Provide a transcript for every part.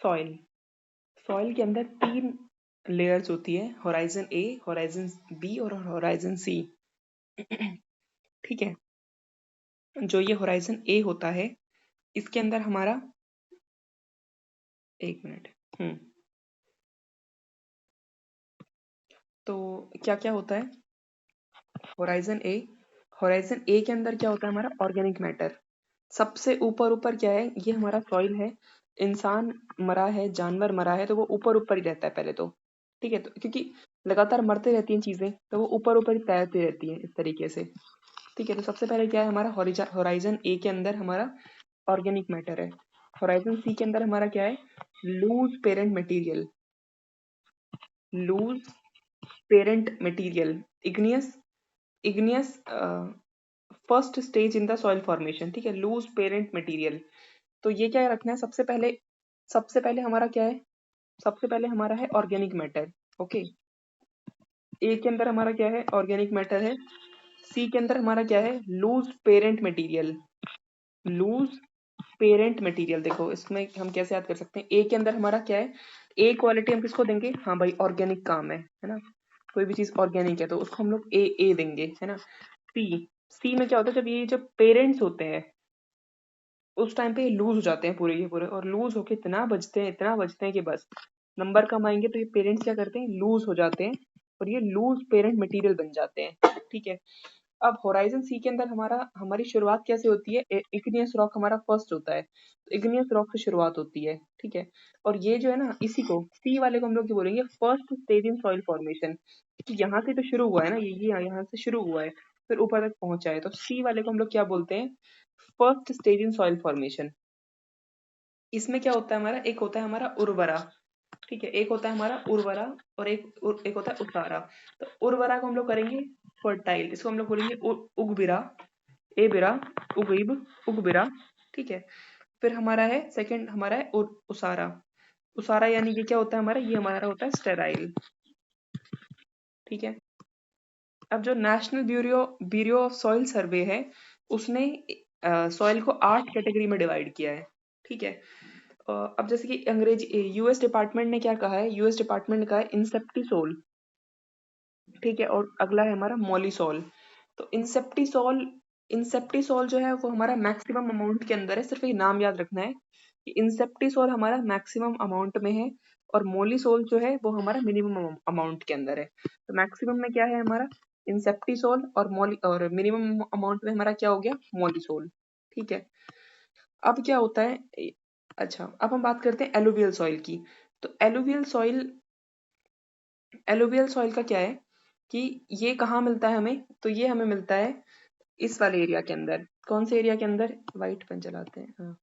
Soil soil के अंदर 3 layers होती है, होराइजन ए, होराइजन बी और होराइजन सी। ठीक है, जो ये होराइजन ए होता है इसके अंदर हमारा, एक मिनट, तो क्या क्या होता है होराइजन ए, होराइजन ए के अंदर क्या होता है हमारा ऑर्गेनिक मैटर। सबसे ऊपर ऊपर क्या है, ये हमारा सॉइल है। इंसान मरा है, जानवर मरा है, तो वो ऊपर ऊपर ही रहता है पहले तो। ठीक है, तो क्योंकि लगातार मरते रहती हैं चीजें, तो वो ऊपर ऊपर ही तैरती रहती हैं इस तरीके से। ठीक है, तो सबसे पहले क्या है हमारा होराइजन ए के अंदर हमारा ऑर्गेनिक मैटर है। होराइजन सी के अंदर हमारा क्या है, loose parent material, loose parent material, igneous igneous first stage in the soil formation. ठीक है, लूज पेरेंट मटेरियल। तो ये क्या रखना है सबसे पहले हमारा क्या है, सबसे पहले हमारा है ऑर्गेनिक मैटर। ओके, ए के अंदर हमारा क्या है ऑर्गेनिक मैटर है, सी के अंदर हमारा क्या है loose parent material, loose parent material. देखो इसमें हम कैसे याद कर सकते हैं, ए के अंदर हमारा क्या है, ए क्वालिटी हम किसको देंगे, हाँ भाई ऑर्गेनिक काम है ना, कोई भी चीज ऑर्गेनिक है तो उसको हम लोग ए देंगे, है ना। सी में क्या होता है, जब ये जब पेरेंट्स होते हैं उस टाइम पे ये लूज हो जाते हैं पूरे के पूरे, और लूज होके इतना बजते हैं कि बस नंबर कम आएंगे, तो ये पेरेंट्स क्या करते हैं लूज हो जाते हैं और ये लूज पेरेंट मटेरियल बन जाते हैं। ठीक है, अब होराइजन सी के अंदर हमारी शुरुआत कैसे होती है, इग्नियस रॉक हमारा फर्स्ट होता है, तो इग्नियस रॉक से शुरुआत होती है। ठीक है, और ये जो है ना, इसी को सी वाले को हम लोग क्या बोलेंगे, first stage in soil formation. यहाँ से तो शुरू हुआ है ना, ये यहाँ से शुरू हुआ है फिर ऊपर तक पहुंचा है, तो सी वाले को हम लोग क्या बोलते हैं, first stage in soil formation. इसमें क्या होता है हमारा, एक होता है हमारा उर्वरा। ठीक है, एक होता है हमारा उर्वरा और एक होता है उसारा। तो उर्वरा को हम लोग करेंगे फर्टाइल, इसको हम लोग बोलेंगे उगबिरा, एबिरा, उगीब, उगबिरा। ठीक है, फिर हमारा है सेकंड, हमारा है उसारा। उसारा यानी ये क्या होता है हमारा, ये हमारा होता है स्टेराइल। ठीक है, अब जो नेशनल ब्यूरो ऑफ सॉइल सर्वे है उसने सॉइल को 8 कैटेगरी में डिवाइड किया है। ठीक है, अब जैसे कि अंग्रेजी यूएस डिपार्टमेंट ने क्या कहा है, यूएस डिपार्टमेंट ने कहा है इंसेप्टिसोल। ठीक है, और अगला है हमारा मॉलिसोल। तो इंसेप्टिसोल जो है वो हमारा मैक्सिमम अमाउंट के अंदर है, सिर्फ ये नाम याद रखना है कि इंसेप्टिसोल हमारा मैक्सिमम अमाउंट में है और मोलिसोल जो है वो हमारा मिनिमम अमाउंट के अंदर है। तो मैक्सिमम में क्या है हमारा इंसेप्टिसोल और मिनिमम अमाउंट में हमारा क्या हो गया मोलिसोल। ठीक है, अब क्या होता है अच्छा, अब हम बात करते हैं एलुवियल सॉइल की। तो एलुवियल सॉइल का क्या है कि ये कहाँ मिलता है हमें, तो ये हमें मिलता है इस वाले एरिया के अंदर। कौन से एरिया के अंदर, व्हाइट पेन चलाते हैं, हाँ,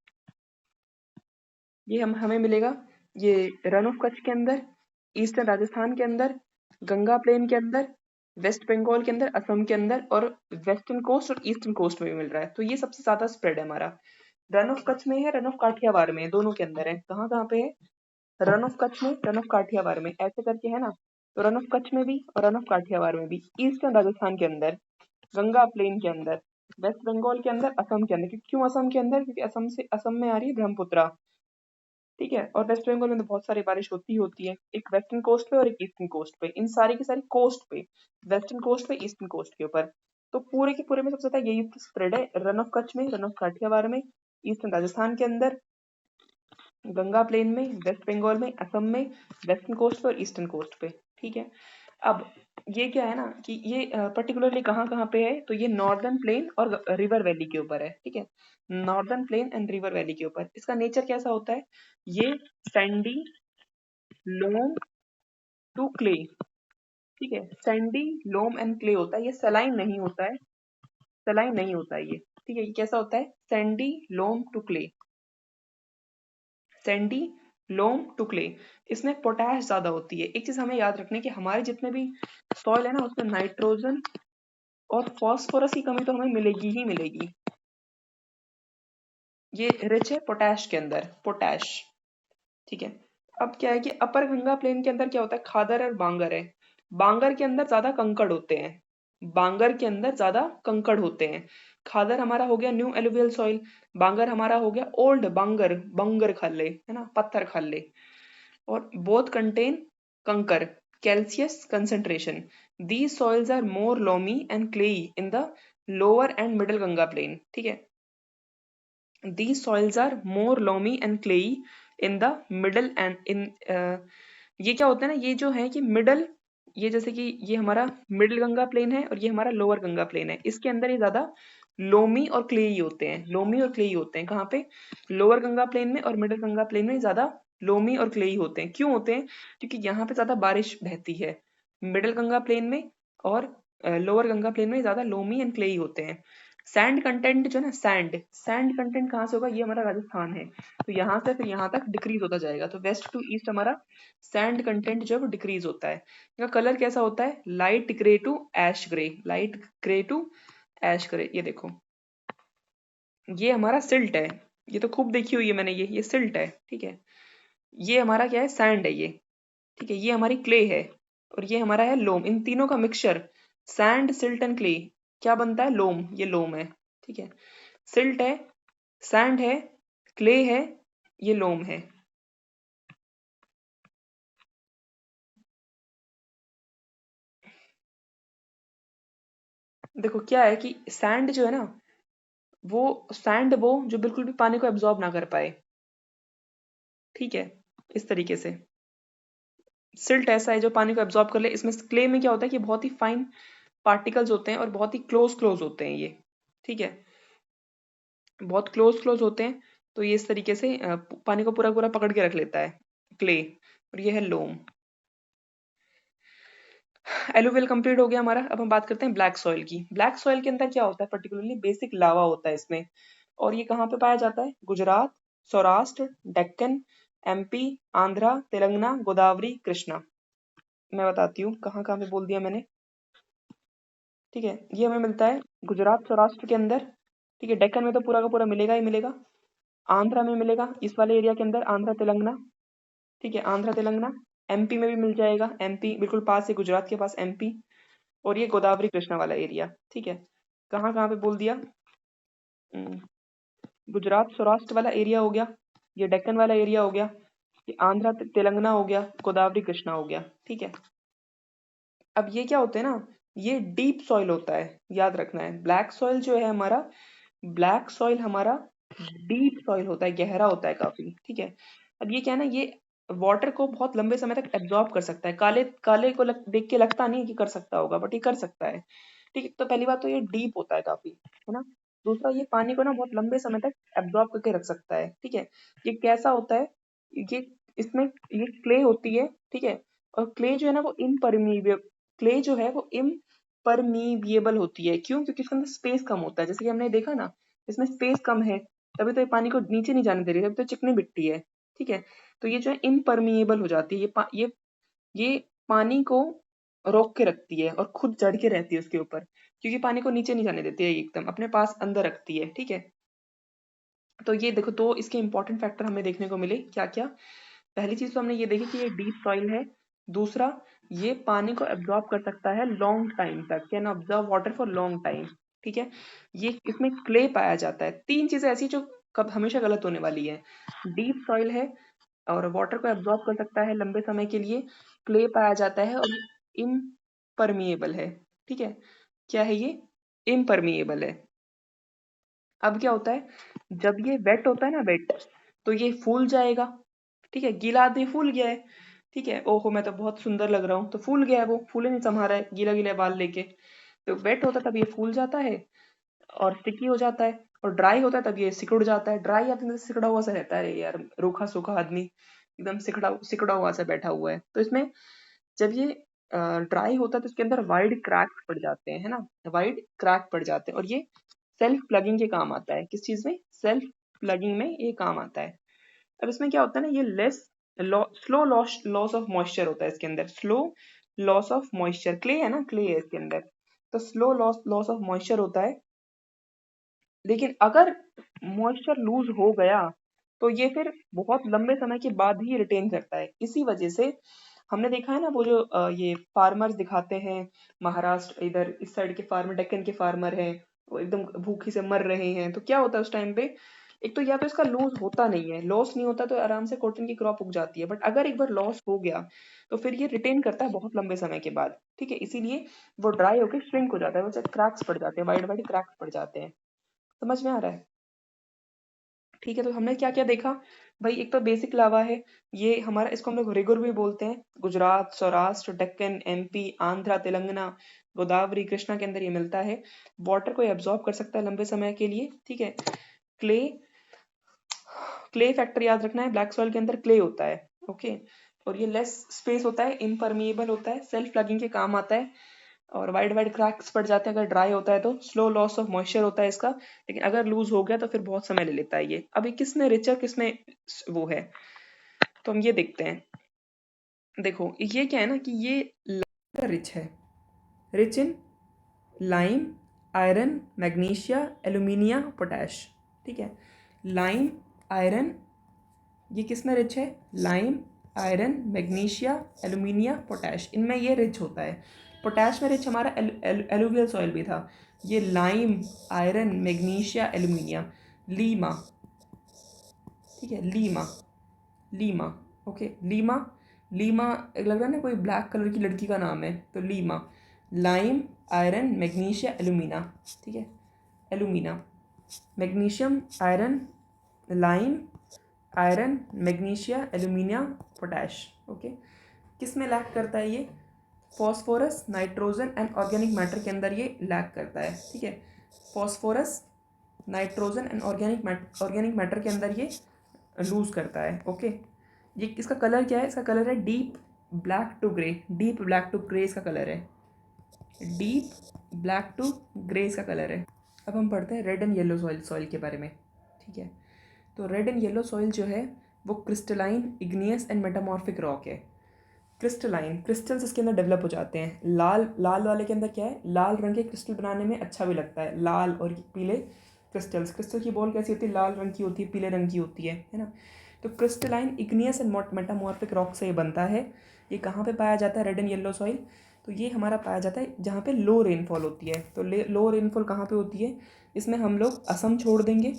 ये हमें मिलेगा, ये रन ऑफ कच्छ के अंदर, ईस्टर्न राजस्थान के अंदर, गंगा प्लेन के अंदर, वेस्ट बंगाल के अंदर, असम के अंदर, और वेस्टर्न कोस्ट और ईस्टर्न कोस्ट में भी मिल रहा है। तो ये सबसे ज्यादा स्प्रेड है हमारा। रन ऑफ कच्छ में है, रन ऑफ काठियावाड़ में है, दोनों के अंदर है। कहाँ कहाँ पे है, रन ऑफ कच्छ में, रन ऑफ काठियावाड़ में, ऐसे करके है ना। तो रन ऑफ कच्छ में भी और रन ऑफ काठियावाड़ में भी, ईस्टर्न राजस्थान के अंदर, गंगा प्लेन के अंदर, वेस्ट बंगाल के अंदर, असम के अंदर। क्यों असम के अंदर, क्योंकि असम में आ रही है ब्रह्मपुत्रा। ठीक है, और वेस्ट बंगाल में तो बहुत सारी बारिश होती है, एक वेस्टर्न कोस्ट पे और एक ईस्टर्न कोस्ट पे, इन सारी की सारी कोस्ट पे, वेस्टर्न कोस्ट पे, ईस्टर्न कोस्ट के ऊपर। तो पूरे के पूरे में सबसे ज्यादा यही स्प्रेड है, रन ऑफ कच्छ में, रन ऑफ काठियावाड़ में, ईस्टर्न राजस्थान के अंदर, गंगा प्लेन में, वेस्ट बंगाल में, असम में, वेस्टर्न कोस्ट पे और ईस्टर्न कोस्ट पे। ठीक है, अब ये क्या है ना कि ये पर्टिकुलरली कहाँ कहाँ पे है, तो ये नॉर्दर्न प्लेन और रिवर वैली के ऊपर है। ठीक है, northern plain and river valley के ऊपर। इसका नेचर कैसा होता है, ये सैंडी, लोम टू क्ले। ठीक है, सैंडी, लोम एंड क्ले होता है, ये सलाइन नहीं होता है, सलाइन नहीं होता है ये। ठीक है, ये कैसा होता है, sandy, loam to clay, sandy, loam to clay. इसमें पोटैश ज्यादा होती है। एक चीज हमें याद रखनी है कि हमारे जितने भी सॉइल है ना उसमें नाइट्रोजन और फास्फोरस की कमी तो हमें मिलेगी ही मिलेगी। ये रिच है पोटैश के अंदर, पोटैश। ठीक है, अब क्या है कि अपर गंगा प्लेन के अंदर क्या होता है, खादर और बांगर है। बांगर के अंदर ज्यादा कंकड़ होते हैं, बांगर के अंदर ज्यादा कंकड़ होते हैं। खादर हमारा हो गया न्यू एलुवियल सॉइल, बांगर हमारा हो गया ओल्ड बांगर, बंगर खल्ले है ना, पत्थर खल्ले। और बोथ कंटेन कंकर, calcious concentration. These soils are more loamy and clayey in the lower and middle Ganga plain. ठीक है, these soils are more loamy and clayey in the middle and in ये क्या होता है ना, ये जो है कि मिडल, ये जैसे कि ये हमारा मिडिल गंगा प्लेन है और ये हमारा लोअर गंगा प्लेन है, इसके अंदर ये ज्यादा लोमी और क्लेई होते हैं, लोमी और क्लेई होते हैं। कहाँ पे? लोअर गंगा प्लेन में और मिडिल गंगा प्लेन में ज्यादा लोमी और क्लेई होते हैं। क्यों होते हैं? क्योंकि यहाँ पे ज्यादा बारिश बहती है मिडिल गंगा प्लेन में, और लोअर गंगा प्लेन में ज्यादा लोमी एंड क्लेई होते हैं। सैंड कंटेंट जो है ना, सैंड सैंड कंटेंट कहाँ से होगा? ये हमारा राजस्थान है, तो यहाँ से फिर यहाँ तक डिक्रीज होता जाएगा। तो वेस्ट टू ईस्ट हमारा सैंड कंटेंट जो है वो डिक्रीज होता है। इसका कलर कैसा होता है? Light grey to ash grey, light grey to ash grey. ये देखो, ये हमारा सिल्ट है, ये तो खूब देखी हुई है मैंने, ये सिल्ट है, ठीक है। ये हमारा क्या है? सैंड है ये, ठीक है। ये हमारी क्ले है और ये हमारा है लोम। इन तीनों का mixture, sand silt and clay, क्या बनता है? लोम। ये लोम है, ठीक है। सिल्ट है, सैंड है, क्ले है, ये लोम है। देखो क्या है कि सैंड जो है ना, वो सैंड वो जो बिल्कुल भी पानी को एब्जॉर्ब ना कर पाए, ठीक है, इस तरीके से। सिल्ट ऐसा है जो पानी को एब्जॉर्ब कर ले। इसमें क्ले में क्या होता है कि बहुत ही फाइन पार्टिकल्स होते हैं और बहुत ही क्लोज क्लोज होते हैं ये, ठीक है, बहुत क्लोज क्लोज होते हैं। तो ये इस तरीके से पानी को पूरा पूरा पकड़ के रख लेता है क्ले। और ये है लोम। एलुवियल कंप्लीट हो गया हमारा। अब हम बात करते हैं ब्लैक सॉइल की। ब्लैक सॉइल के अंदर क्या होता है? पर्टिकुलरली बेसिक लावा होता है इसमें। और ये कहाँ पे पाया जाता है? गुजरात, सौराष्ट्र, डेक्कन, एमपी, आंध्रा, तेलंगाना, गोदावरी, कृष्णा। मैं बताती हूँ कहाँ कहाँ पे बोल दिया मैंने, ठीक है। ये हमें मिलता है गुजरात सौराष्ट्र के अंदर, ठीक है। डेक्कन में तो पूरा का पूरा मिलेगा ही मिलेगा। आंध्रा में मिलेगा, इस वाले एरिया के अंदर आंध्रा तेलंगाना, ठीक है, आंध्रा तेलंगाना। एमपी में भी मिल जाएगा, एमपी बिल्कुल पास है गुजरात के पास, एमपी। और ये गोदावरी कृष्णा वाला एरिया, ठीक है। कहाँ कहाँ पे बोल दिया? हम्म, गुजरात सौराष्ट्र वाला एरिया हो गया, ये डेक्कन वाला एरिया हो गया, ये आंध्रा तेलंगाना हो गया, गोदावरी कृष्णा हो गया, ठीक है। अब ये क्या होते हैं ना, ये डीप सॉइल होता है, याद रखना है। ब्लैक सॉइल जो है हमारा, ब्लैक सॉइल हमारा डीप सॉइल होता है, गहरा होता है काफी, ठीक है। अब ये क्या है ना, ये वाटर को बहुत लंबे समय तक एब्जॉर्ब कर सकता है। काले काले को देख के लगता नहीं है कि कर सकता होगा, बट ये कर सकता है, ठीक है। तो पहली बात तो ये डीप होता है काफी, है ना। दूसरा, ये पानी को ना बहुत लंबे समय तक एब्जॉर्ब करके रख सकता है, ठीक है। ये कैसा होता है? ये इसमें ये क्ले होती है, ठीक है। और क्ले जो है ना वो इम्परमीबल, क्ले जो है वो इम्परमीबिएबल होती है। क्यों? क्योंकि इसके अंदर स्पेस कम होता है। जैसे कि हमने देखा ना, इसमें स्पेस कम है, तभी तो ये पानी को नीचे नहीं जाने दे रही, तभी तो चिकनी मिट्टी है, ठीक है। तो ये जो है इम्परमिएबल हो जाती है, ये पानी को रोक के रखती है और खुद चढ़ के रहती है उसके ऊपर, क्योंकि पानी को नीचे नहीं जाने देती है, ये एकदम अपने पास अंदर रखती है, ठीक है। तो ये देखो, दो इसके इंपॉर्टेंट फैक्टर हमें देखने को मिले। क्या क्या? पहली चीज तो हमने ये देखी कि ये डीप सॉइल है। दूसरा, ये पानी को एब्जॉर्ब कर सकता है लॉन्ग टाइम तक, can observe water for long time, ठीक है। ये इसमें क्ले पाया जाता है। तीन चीजें ऐसी जो कब हमेशा गलत होने वाली है। डीप सॉइल है और वाटर को एब्जॉर्ब कर सकता है लंबे समय के लिए, क्ले पाया जाता है, और इम्परमिएबल है, ठीक है। क्या है ये? इम्परमिएबल है। अब क्या होता है, जब ये वेट होता है ना, वेट, तो ये फूल जाएगा, ठीक है। गीला आदमी फूल गया है, ठीक है, ओहो मैं तो बहुत सुंदर लग रहा हूँ, तो फूल गया है, वो फूले नहीं संभाल रहा है गीला गीला बाल लेके। तो वेट होता है तब ये फूल जाता है और स्टिकी हो जाता है, और ड्राई होता है तब ये सिकुड़ जाता है। ड्राई आदमी तो सिकुड़ा हुआ सा रहता है यार, रूखा सूखा आदमी, एकदम सिकुड़ा सिकुड़ा हुआ सा बैठा हुआ है। तो इसमें जब ये ड्राई होता है तो इसके अंदर वाइड क्रैक्स पड़ जाते हैं, है ना, वाइड क्रैक पड़ जाते हैं। और ये सेल्फ प्लगिंग के काम आता है। किस चीज में? सेल्फ प्लगिंग में ये काम आता है। अब इसमें क्या होता है ना, ये slow loss loss of moisture होता है इसके अंदर, slow loss of moisture. Clay है ना, क्ले है इसके अंदर, तो slow loss loss of moisture होता है। लेकिन अगर मॉइस्चर लूज हो गया तो ये फिर बहुत लंबे समय के बाद ही रिटेन करता है। इसी वजह से हमने देखा है ना, वो जो ये फार्मर्स दिखाते हैं, महाराष्ट्र इधर इस साइड के फार्मर, डेक्कन के फार्मर हैं, वो एकदम भूखी से मर रहे हैं, तो क्या होता है उस टाइम पे, एक तो या तो इसका लूज होता नहीं है, लॉस नहीं होता, तो आराम से कॉटन की क्रॉप उग जाती है। बट अगर एक बार लॉस हो गया तो फिर ये रिटेन करता है बहुत लंबे समय के बाद, ठीक है, इसीलिए वो ड्राई होकर श्रिंक हो जाता है, वो क्रैक्स पड़ जाते हैं, वाइट वाइट क्रैक्स पड़ जाते हैं। समझ में आ रहा है? ठीक है, तो हमने क्या क्या देखा भाई, एक तो बेसिक लावा है, ये हमारा, इसको हम लोग रिगुर भी बोलते हैं, गुजरात, सौराष्ट्र, दक्कन, एमपी, आंध्रा, तेलंगाना, गोदावरी, कृष्णा के अंदर ये मिलता है। वाटर को एब्जॉर्ब कर सकता है लंबे समय के लिए, ठीक है। क्ले, क्ले फैक्टर याद रखना है, ब्लैक सॉइल के अंदर क्ले होता है, ओके। और ये लेस स्पेस होता है, इम्परमिएबल होता है, सेल्फ प्लगिंग के काम आता है, और वाइड वाइड क्रैक्स पड़ जाते हैं अगर ड्राई होता है तो, स्लो लॉस ऑफ मॉइस्चर होता है इसका, लेकिन अगर लूज हो गया तो फिर बहुत समय ले लेता है ये। अभी किस में रिच है, किस में वो है, तो हम ये देखते हैं। देखो ये क्या है ना कि ये लाइम रिच है, rich in lime, iron, magnesia, alumina, potash, ठीक है। लाइम, आयरन, ये किस में रिच है, lime, iron, magnesia, alumina, potash, इनमें ये रिच होता है। पोटैश में रिच हमारा एलुवियल सॉइल भी था। ये lime, iron, magnesia, alumina, Lima, ठीक है, Lima, Lima, okay, Lima, Lima लग रहा है ना कोई ब्लैक कलर की लड़की का नाम है, तो Lima, lime, iron, magnesia, alumina, ठीक है, alumina, magnesium, iron, lime, iron, magnesia, alumina, potash, okay. किस में लैक करता है ये, phosphorus, nitrogen and organic matter के अंदर ये लैक करता है, ठीक है। Phosphorus, nitrogen and organic matter के अंदर ये लूज करता है, ओके। ये इसका कलर क्या है, इसका कलर है deep black to grey, deep black to grey इसका कलर है, डीप ब्लैक टू ग्रे इसका कलर है। अब हम पढ़ते हैं रेड एंड येलो सॉइल के बारे में, ठीक है। तो रेड एंड येलो सॉइल जो है वो crystalline, igneous and metamorphic rock है। क्रिस्टलाइन, क्रिस्टल्स इसके अंदर डेवलप हो जाते हैं। लाल, लाल वाले के अंदर क्या है, लाल रंग के क्रिस्टल बनाने में अच्छा भी लगता है, लाल और पीले क्रिस्टल्स। क्रिस्टल की बॉल कैसी होती है, लाल रंग की होती है, पीले रंग की होती है ना। तो crystalline, igneous and metamorphic rock से ये बनता है। ये कहाँ पे पाया जाता है, रेड एंड येलो सॉइल, तो ये हमारा पाया जाता है जहाँ पे लो रेनफॉल होती है। तो लो रेनफॉल कहाँ पे होती है, इसमें हम लोग असम छोड़ देंगे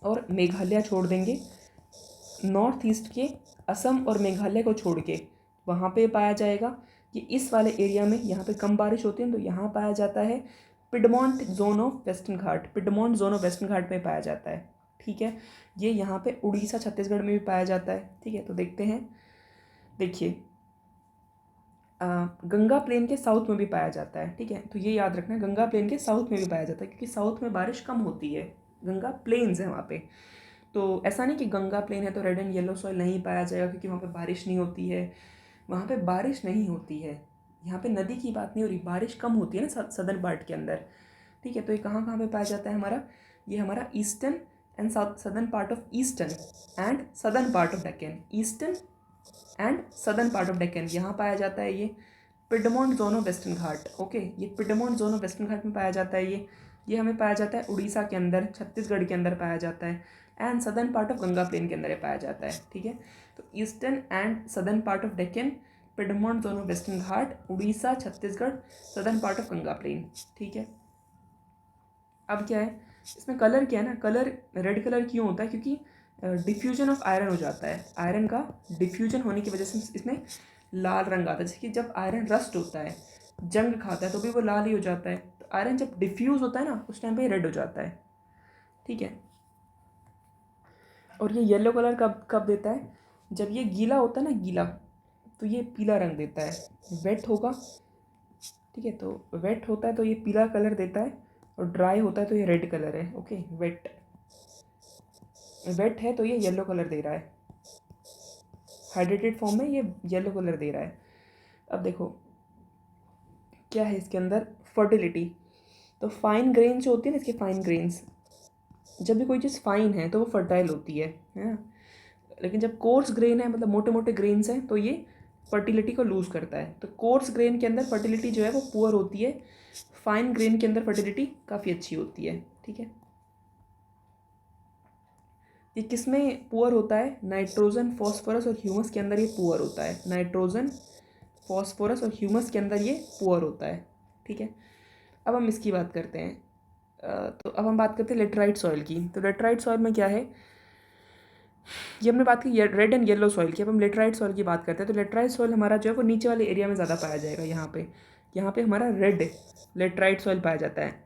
और मेघालय छोड़ देंगे, नॉर्थ ईस्ट के असम और मेघालय को छोड़ के वहाँ पे पाया जाएगा। ये इस वाले एरिया में यहाँ पे कम बारिश होती है, तो यहाँ पाया जाता है piedmont zone of western Ghat, piedmont zone of western Ghat में पाया जाता है, ठीक है। ये यहाँ पे उड़ीसा, छत्तीसगढ़ में भी पाया जाता है, ठीक है। तो देखते हैं, देखिए गंगा प्लेन के साउथ में भी पाया जाता है, ठीक है। तो ये याद रखना, गंगा प्लेन के साउथ में भी पाया जाता है, क्योंकि साउथ में बारिश कम होती है, गंगा प्लेन्स है वहाँ पे। तो ऐसा नहीं कि गंगा प्लेन है तो रेड एंड येलो सॉइल नहीं पाया जाएगा, क्योंकि वहाँ पे बारिश नहीं होती है, वहाँ पे बारिश नहीं होती है। यहाँ पे नदी की बात नहीं हो रही, बारिश कम होती है ना सदर्न पार्ट के अंदर, ठीक है। तो ये कहाँ कहाँ पे पाया जाता है हमारा, ये हमारा eastern and southern part of eastern and southern part of Deccan, eastern and southern part of Deccan, यहाँ पाया जाता है ये। Piedmont zone of western Ghat, okay, ये Piedmont zone of western Ghat में पाया जाता है ये हमें पाया जाता है उड़ीसा के अंदर, छत्तीसगढ़ के अंदर पाया जाता है, and southern part of Ganga plain के अंदर ये पाया जाता है, ठीक है। तो eastern and southern part of Deccan, piedmont zone of western Ghat, Orissa, Chhattisgarh, southern part of Ganga plain, ठीक है। अब क्या है इसमें, कलर क्या है ना, कलर रेड कलर क्यों होता है, क्योंकि डिफ्यूजन ऑफ आयरन हो जाता है, आयरन का डिफ्यूजन होने की वजह से इसमें लाल रंग आता है। जैसे कि जब आयरन रस्ट होता है, जंग खाता है, तो भी वो लाल ही हो जाता है। तो आयरन जब डिफ्यूज होता है ना, उस टाइम पे रेड हो जाता है, ठीक है। और ये येलो कलर कब कब देता है, जब ये गीला होता है ना, गीला, तो ये पीला रंग देता है। वेट होगा, ठीक है, तो वेट होता है तो ये पीला कलर देता है, और ड्राई होता है तो ये रेड कलर है, ओके। वेट है तो ये येलो कलर दे रहा है, हाइड्रेटेड फॉर्म में ये येलो कलर दे रहा है। अब देखो क्या है इसके अंदर, फर्टिलिटी। तो फाइन ग्रेन जो होती है ना, इसके फाइन ग्रेन्स, जब भी कोई चीज़ फाइन है तो वो फर्टाइल होती है ना। लेकिन जब कोर्स ग्रेन है, मतलब मोटे मोटे ग्रेन्स हैं, तो ये फर्टिलिटी को लूज़ करता है। तो कोर्स ग्रेन के अंदर फर्टिलिटी जो है वो पुअर होती है, फाइन ग्रेन के अंदर फर्टिलिटी काफ़ी अच्छी होती है, ठीक है। ये किस में पुअर होता है, नाइट्रोजन, फॉस्फोरस और ह्यूमस के अंदर ये पुअर होता है, नाइट्रोजन, फॉस्फोरस और ह्यूमस के अंदर ये पुअर होता है, ठीक है। अब हम इसकी बात करते हैं, तो अब हम बात करते हैं लेटराइट सॉइल की। तो लेटराइट सॉइल में क्या है, ये हमने बात की रेड एंड येलो सॉइल की। अब हम लेटराइट सॉइल की बात करते हैं। तो लेटराइट सॉइल हमारा जो है वो नीचे वाले एरिया में ज़्यादा पाया जाएगा। यहाँ पे हमारा रेड लेटराइट सॉइल पाया जाता है।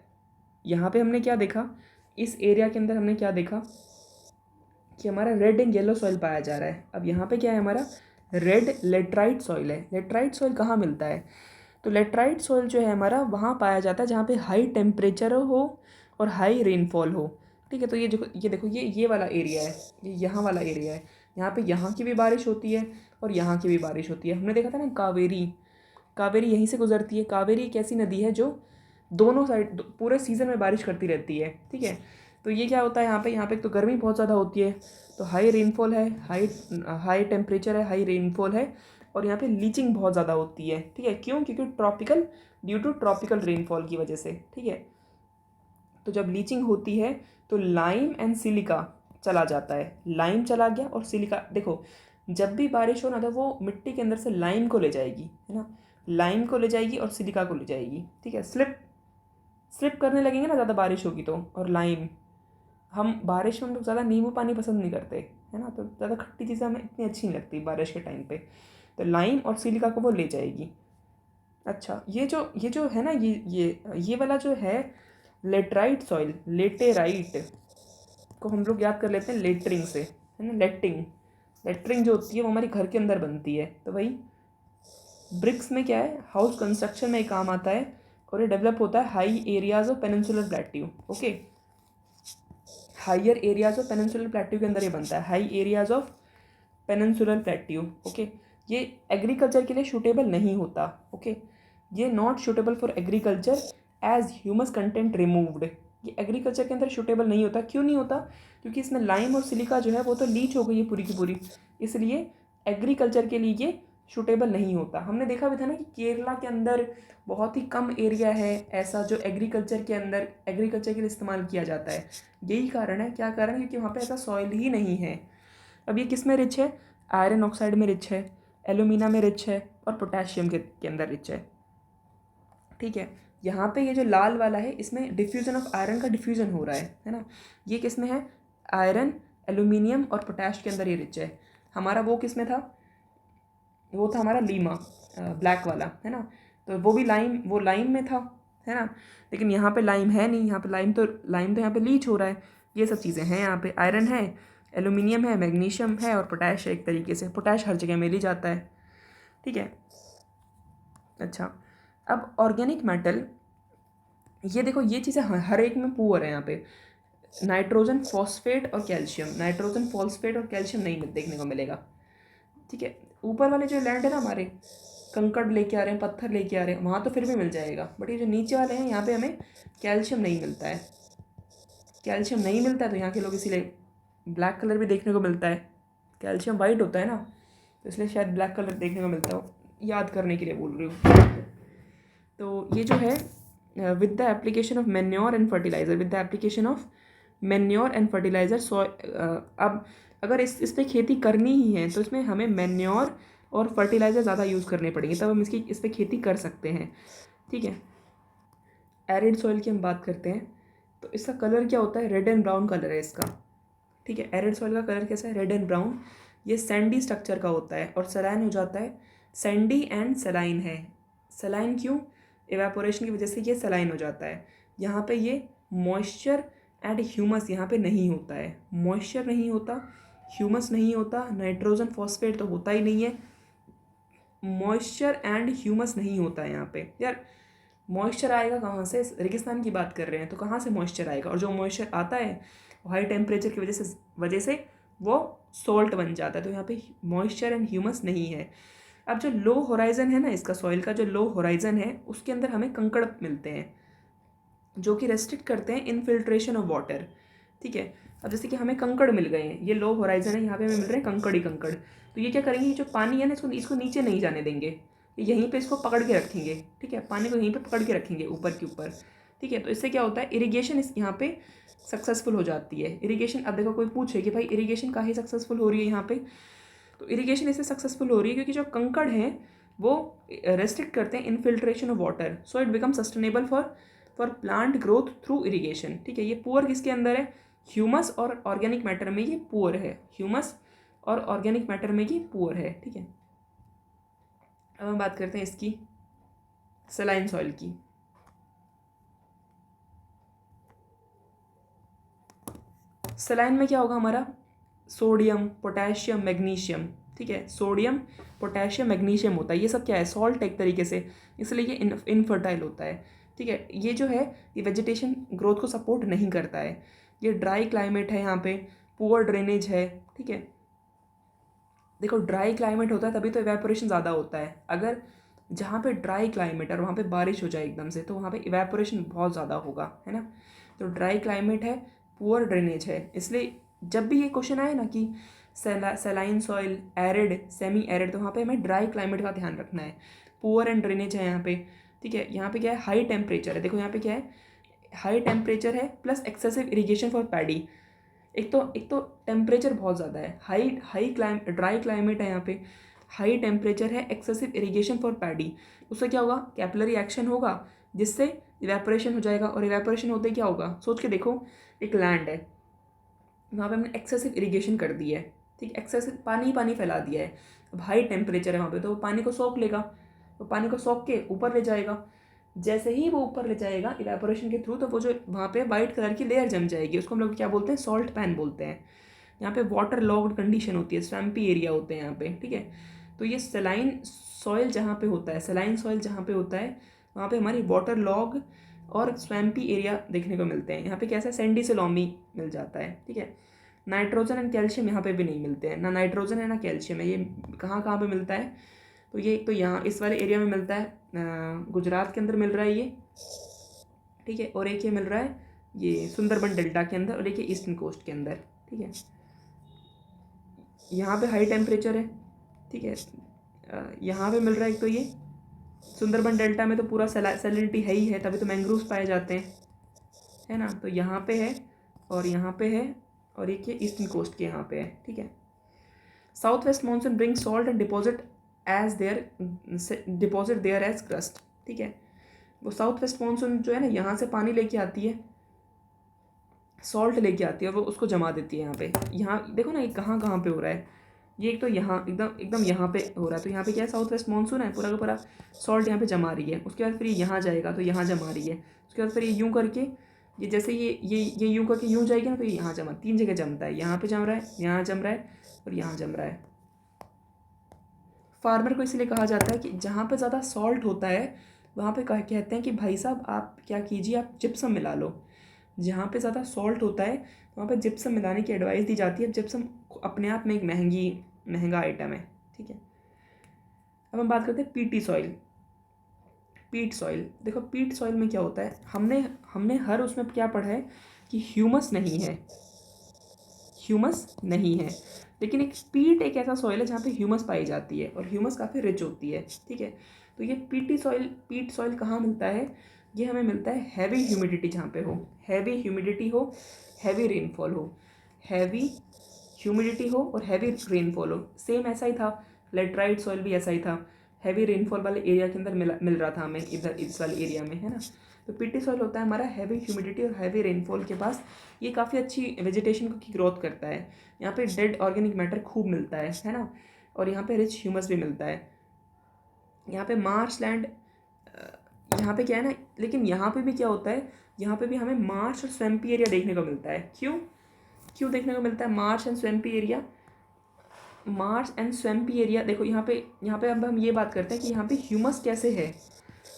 यहाँ पे हमने क्या देखा, इस एरिया के अंदर हमने क्या देखा कि हमारा रेड एंड येलो सॉइल पाया जा रहा है। अब यहाँ पे क्या है, हमारा रेड लेटराइट सॉइल है। लेटराइट सॉइल कहाँ मिलता है, तो लेटराइट सॉइल जो है हमारा वहाँ पाया जाता है जहाँ पे हाई टेम्परेचर हो और हाई रेनफॉल हो। ठीक है, तो ये देखो ये वाला एरिया है, ये यहाँ वाला एरिया है। यहाँ पे यहाँ की भी बारिश होती है और यहाँ की भी बारिश होती है। हमने देखा था ना कावेरी, कावेरी यहीं से गुजरती है। कावेरी एक ऐसी नदी है जो दोनों साइड पूरे सीज़न में बारिश करती रहती है। ठीक है, तो ये क्या होता है, यहाँ पे एक तो गर्मी बहुत ज़्यादा होती है, तो हाई रेनफॉल है, हाई टेम्परेचर है, हाई रेनफॉल है, और यहाँ पे लीचिंग बहुत ज़्यादा होती है। ठीक है, क्यों, क्योंकि ड्यू टू ट्रॉपिकल रेनफॉल की वजह से। ठीक है, तो जब लीचिंग होती है तो लाइम एंड सिलिका चला जाता है। लाइम चला गया और सिलिका, देखो जब भी बारिश हो ना तो वो मिट्टी के अंदर से लाइम को ले जाएगी, है ना, लाइम को ले जाएगी और सिलिका को ले जाएगी। ठीक है, स्लिप करने लगेंगे ना ज़्यादा बारिश होगी तो। और लाइम, हम बारिश में हम लोग ज़्यादा नींबू पानी पसंद नहीं करते, है ना, तो ज़्यादा खट्टी चीज़ें हमें इतनी अच्छी नहीं लगती बारिश के टाइम पे। तो लाइम और सिलिका को वो ले जाएगी। अच्छा, ये जो है ना, ये वाला जो है लेटराइट सॉइल, लेटेराइट को हम लोग याद कर लेते हैं लेटरिंग से, है ना। लेटरिंग जो होती है वो हमारे घर के अंदर बनती है। तो वही ब्रिक्स में क्या है, हाउस कंस्ट्रक्शन में काम आता है, और ये डेवलप होता है high areas of peninsular plateau. Okay, higher areas of peninsular plateau के अंदर ये बनता है, high areas of peninsular plateau. Okay, ये एग्रीकल्चर के लिए सूटेबल नहीं होता। ओके, ये not suitable for agriculture as humus content removed. ये एग्रीकल्चर के अंदर सूटेबल नहीं होता। क्यों नहीं होता, क्योंकि इसमें लाइम और सिलिका जो है वो तो लीच हो गई है पूरी की पूरी, इसलिए एग्रीकल्चर के लिए ये सूटेबल नहीं होता। हमने देखा भी था ना कि केरला के अंदर बहुत ही कम एरिया है ऐसा जो एग्रीकल्चर के लिए इस्तेमाल किया जाता है। यही कारण है, क्या कारण है, क्योंकि वहाँ पे ऐसा सॉइल ही नहीं है। अब ये किस में रिच है, आयरन ऑक्साइड में रिच है, एल्यूमिना में रिच है, और पोटेशियम के अंदर रिच है। ठीक है, यहाँ पे ये जो लाल वाला है इसमें डिफ्यूजन ऑफ आयरन का डिफ्यूजन हो रहा है ना। ये किस में है, आयरन, एल्यूमिनियम और पोटैश के अंदर ये रिच है। हमारा वो किस में था, वो था हमारा लीमा, ब्लैक वाला, है ना। तो वो भी लाइम में था, है ना। लेकिन यहाँ पे लाइम है नहीं, यहाँ पे लाइम तो यहाँ पे लीच हो रहा है। ये सब चीज़ें हैं, यहाँ पे आयरन है, एल्यूमिनियम है, मैग्नीशियम है, और पोटैश है। एक तरीके से पोटैश हर जगह मिल ही जाता है। ठीक है, अच्छा, अब ऑर्गेनिक मेटल, ये देखो ये चीज़ें हर एक में पुअर है। यहाँ पे नाइट्रोजन फॉस्फेट और कैल्शियम, नाइट्रोजन फॉस्फेट और कैल्शियम नहीं देखने को मिलेगा। ठीक है, ऊपर वाले जो लैंड है ना हमारे, कंकड़ लेके आ रहे हैं, पत्थर लेके आ रहे हैं, वहाँ तो फिर भी मिल जाएगा, बट ये जो नीचे वाले हैं यहाँ पे हमें कैल्शियम नहीं मिलता है। कैल्शियम नहीं मिलता है तो यहाँ के लोग इसीलिए ब्लैक कलर भी देखने को मिलता है। कैल्शियम वाइट होता है ना, तो इसलिए शायद ब्लैक कलर देखने को मिलता हो, याद करने के लिए बोल रही हूँ। तो ये जो है with the application of manure and fertiliser, with the application of manure and fertiliser अब अगर इस पर खेती करनी ही है तो इसमें हमें मैन्योर और फर्टिलाइज़र ज़्यादा यूज़ करने पड़ेंगे, तब हम इस पर खेती कर सकते हैं। ठीक है, एरिड सॉइल की हम बात करते हैं तो इसका कलर क्या होता है, रेड एंड ब्राउन कलर है इसका। ठीक है, एरिड सॉइल का कलर कैसा है, रेड एंड ब्राउन। ये सैंडी स्ट्रक्चर का होता है और सलाइन हो जाता है, सैंडी एंड सलाइन है। सलाइन क्यों, एवेपोरेशन की वजह से ये सलाइन हो जाता है। यहाँ पे ये मॉइस्चर एंड ह्यूमस यहाँ पे नहीं होता है, मॉइस्चर नहीं होता, ह्यूमस नहीं होता, नाइट्रोजन फॉस्फेट तो होता ही नहीं है, मॉइस्चर एंड ह्यूमस नहीं होता है यहाँ पे। यार मॉइस्चर आएगा कहाँ से, रेगिस्तान की बात कर रहे हैं तो कहाँ से मॉइस्चर आएगा, और जो मॉइस्चर आता है हाई टेम्परेचर की वजह से वो सॉल्ट बन जाता है, तो यहाँ पे मॉइस्चर एंड ह्यूमस नहीं है। अब जो लो होराइजन है ना इसका सॉइल का, जो लो होराइजन है उसके अंदर हमें कंकड़ मिलते हैं जो कि रेस्ट्रिक्ट करते हैं इनफिल्ट्रेशन ऑफ वाटर। ठीक है, अब जैसे कि हमें कंकड़ मिल गए हैं, ये लो होराइजन है, यहाँ पे हमें मिल रहे हैं कंकड़ ही कंकड़, तो ये क्या करेंगे, ये जो पानी है ना इसको नीचे नहीं जाने देंगे, यहीं पे इसको पकड़ के रखेंगे। ठीक है, पानी को यहीं पे पकड़ के रखेंगे ऊपर के ऊपर। ठीक है, तो इससे क्या होता है, इरिगेशन इस यहाँ पे सक्सेसफुल हो जाती है। इरिगेशन, अब देखो कोई पूछे कि भाई इरिगेशन काहे सक्सेसफुल हो रही है यहाँ पे, तो इरिगेशन इससे सक्सेसफुल हो रही है क्योंकि जो कंकड़ हैं वो रेस्ट्रिक्ट करते हैं infiltration of water, so it become sustainable for for plant growth through irrigation. ठीक है, ये पुअर किसके अंदर है? ह्यूमस और ऑर्गेनिक मैटर में ये पुअर है, ह्यूमस और ऑर्गेनिक मैटर में ये पुअर है। ठीक है, अब हम बात करते हैं इसकी सलाइन सॉइल की। सलाइन में क्या होगा हमारा? Sodium, potassium, magnesium. ठीक है, सोडियम, पोटेशियम, मैग्नीशियम होता है। ये सब क्या है? सॉल्ट एक तरीके से, इसलिए ये इनफर्टाइल होता है। ठीक है, ये जो है ये वेजिटेशन ग्रोथ को सपोर्ट नहीं करता है। ये ड्राई क्लाइमेट है, यहाँ पे पुअर ड्रेनेज है। ठीक है, देखो ड्राई क्लाइमेट होता है तभी तो इवेपोरेशन ज़्यादा होता है। अगर जहाँ पे ड्राई क्लाइमेट और वहाँ पे बारिश हो जाए एकदम से, तो वहाँ पे इवेपोरेशन बहुत ज़्यादा होगा, है ना। तो ड्राई क्लाइमेट है, पुअर ड्रेनेज है, इसलिए जब भी ये क्वेश्चन आए ना कि saline soil, arid, semi arid, तो वहाँ पे हमें ड्राई क्लाइमेट का ध्यान रखना है। पुअर एंड ड्रेनेज है यहाँ पे। ठीक है, यहाँ पे क्या है? हाई टेम्परेचर है। देखो यहाँ पे क्या है? हाई टेम्परेचर है plus excessive irrigation for paddy. एक तो टेम्परेचर बहुत ज़्यादा है, ड्राई क्लाइमेट है यहाँ पे, हाई टेम्परेचर है, एक्सेसिव इरिगेशन फॉर पैडी। उससे क्या होगा? कैपिलरी एक्शन होगा, जिससे इवेपोरेशन हो जाएगा, और इवेपोरेशन होते क्या होगा? सोच के देखो, एक लैंड है, वहाँ पे हमने एक्सेसिव इरिगेशन कर दी है। ठीक, एक्सेसिव पानी पानी फैला दिया है। अब हाई टेम्परेचर है वहाँ पे, तो वो पानी को सोख लेगा, वो पानी को सोख के ऊपर ले जाएगा। जैसे ही वो ऊपर ले जाएगा इवेपोरेशन के थ्रू, तो वो जो वहाँ पे वाइट कलर की लेयर जम जाएगी, उसको हम लोग क्या बोलते हैं? सॉल्ट पैन बोलते हैं। यहाँ पे वाटर लॉग्ड कंडीशन होती है, स्वैम्पी एरिया होते हैं यहाँ पे। ठीक है, तो ये सेलाइन सॉइल जहाँ पे होता है, सेलाइन सॉइल जहाँ पे होता है, वहाँ पे हमारी वाटर लॉग और स्वैम्पी एरिया देखने को मिलते हैं। यहाँ पे कैसा? सैंडी सेलोमी मिल जाता है। ठीक है, नाइट्रोजन एंड कैल्शियम यहाँ पे भी नहीं मिलते हैं, ना नाइट्रोजन है ना कैल्शियम है। ये कहाँ कहाँ पे मिलता है? तो ये एक तो यहाँ इस वाले एरिया में मिलता है, गुजरात के अंदर मिल रहा है ये। ठीक है, और एक ये मिल रहा है ये सुंदरबन डेल्टा के अंदर, और एक ये ईस्टर्न कोस्ट के अंदर। ठीक है, यहाँ पे हाई टेम्परेचर है। ठीक है, यहाँ पे मिल रहा है एक तो ये सुंदरबन डेल्टा में तो पूरा सैलिनिटी है ही है, तभी तो मैंग्रोव्स पाए जाते हैं, है ना। तो यहाँ पे है और यहाँ पे है, और एक ये ईस्टर्न कोस्ट के यहाँ पे है। ठीक है, south west monsoon bring salt and deposit there as crust. ठीक है, वो साउथ वेस्ट मानसून जो है ना, यहाँ से पानी लेके आती है, सॉल्ट लेके आती है, और वो उसको जमा देती है यहाँ पे। यहाँ देखो ना, ये कहाँ कहाँ पे हो रहा है? ये एक तो यहाँ एकदम एकदम यहाँ पे हो रहा है, तो यहाँ पे क्या है? साउथ वेस्ट मानसून है, पूरा का पूरा सॉल्ट यहाँ पे जमा रही है। उसके बाद फिर ये यहाँ जाएगा तो यहाँ जमा रही है। उसके बाद फिर ये यूँ करके, ये जैसे ये यूँ करके यूँ जाएगी ना, तो ये यहाँ जमा, 3 जगह जमता है। यहाँ पे जम रहा है, यहाँ जम रहा है, और यहाँ जम रहा है। फार्मर को इसलिए कहा जाता है कि जहाँ पे ज़्यादा सॉल्ट होता है, वहाँ पे कहते हैं कि भाई साहब आप क्या कीजिए, आप जिप्सम मिला लो। जहाँ पे ज़्यादा सॉल्ट होता है वहाँ पे जिप्सम मिलाने की एडवाइस दी जाती है। जिप्सम अपने आप में एक महंगा आइटम है। ठीक है, अब हम बात करते हैं पीटी सॉइल। पीट सॉइल, देखो पीट सॉइल में क्या होता है? हमने हर उसमें क्या पढ़ा है कि ह्यूमस नहीं है, ह्यूमस नहीं है। लेकिन एक पीट एक ऐसा सॉइल है जहाँ पे ह्यूमस पाई जाती है, और ह्यूमस काफ़ी रिच होती है। ठीक है, तो ये पीट सॉइल कहाँ मिलता है? ये हमें मिलता है हैवी ह्यूमिडिटी, जहाँ पे हो हैवी ह्यूमिडिटी हो, हैवी रेनफॉल हो, हैवी ह्यूमिडिटी हो और हैवी रेनफॉल हो। सेम ऐसा ही था, लेटराइट सॉइल भी ऐसा ही था, हैवी रेनफॉल वाले एरिया के अंदर मिल रहा था हमें, इधर इस वाले एरिया में, है ना। तो पीटी सॉइल होता है हमारा हैवी ह्यूमिडिटी और हैवी रेनफॉल के पास। ये काफ़ी अच्छी वेजिटेशन की ग्रोथ करता है। यहाँ पे डेड ऑर्गेनिक मैटर खूब मिलता है ना, और यहाँ पे रिच ह्यूमस भी मिलता है। यहाँ पे मार्श लैंड, यहाँ पे क्या है ना, लेकिन यहाँ पे भी क्या होता है? यहाँ पे भी हमें मार्श और स्वैम्पी एरिया देखने को मिलता है। क्यों देखने को मिलता है Marsh and swampy area? Marsh and swampy area, देखो यहाँ पे अब हम ये बात करते हैं कि यहाँ पे ह्यूमस कैसे है।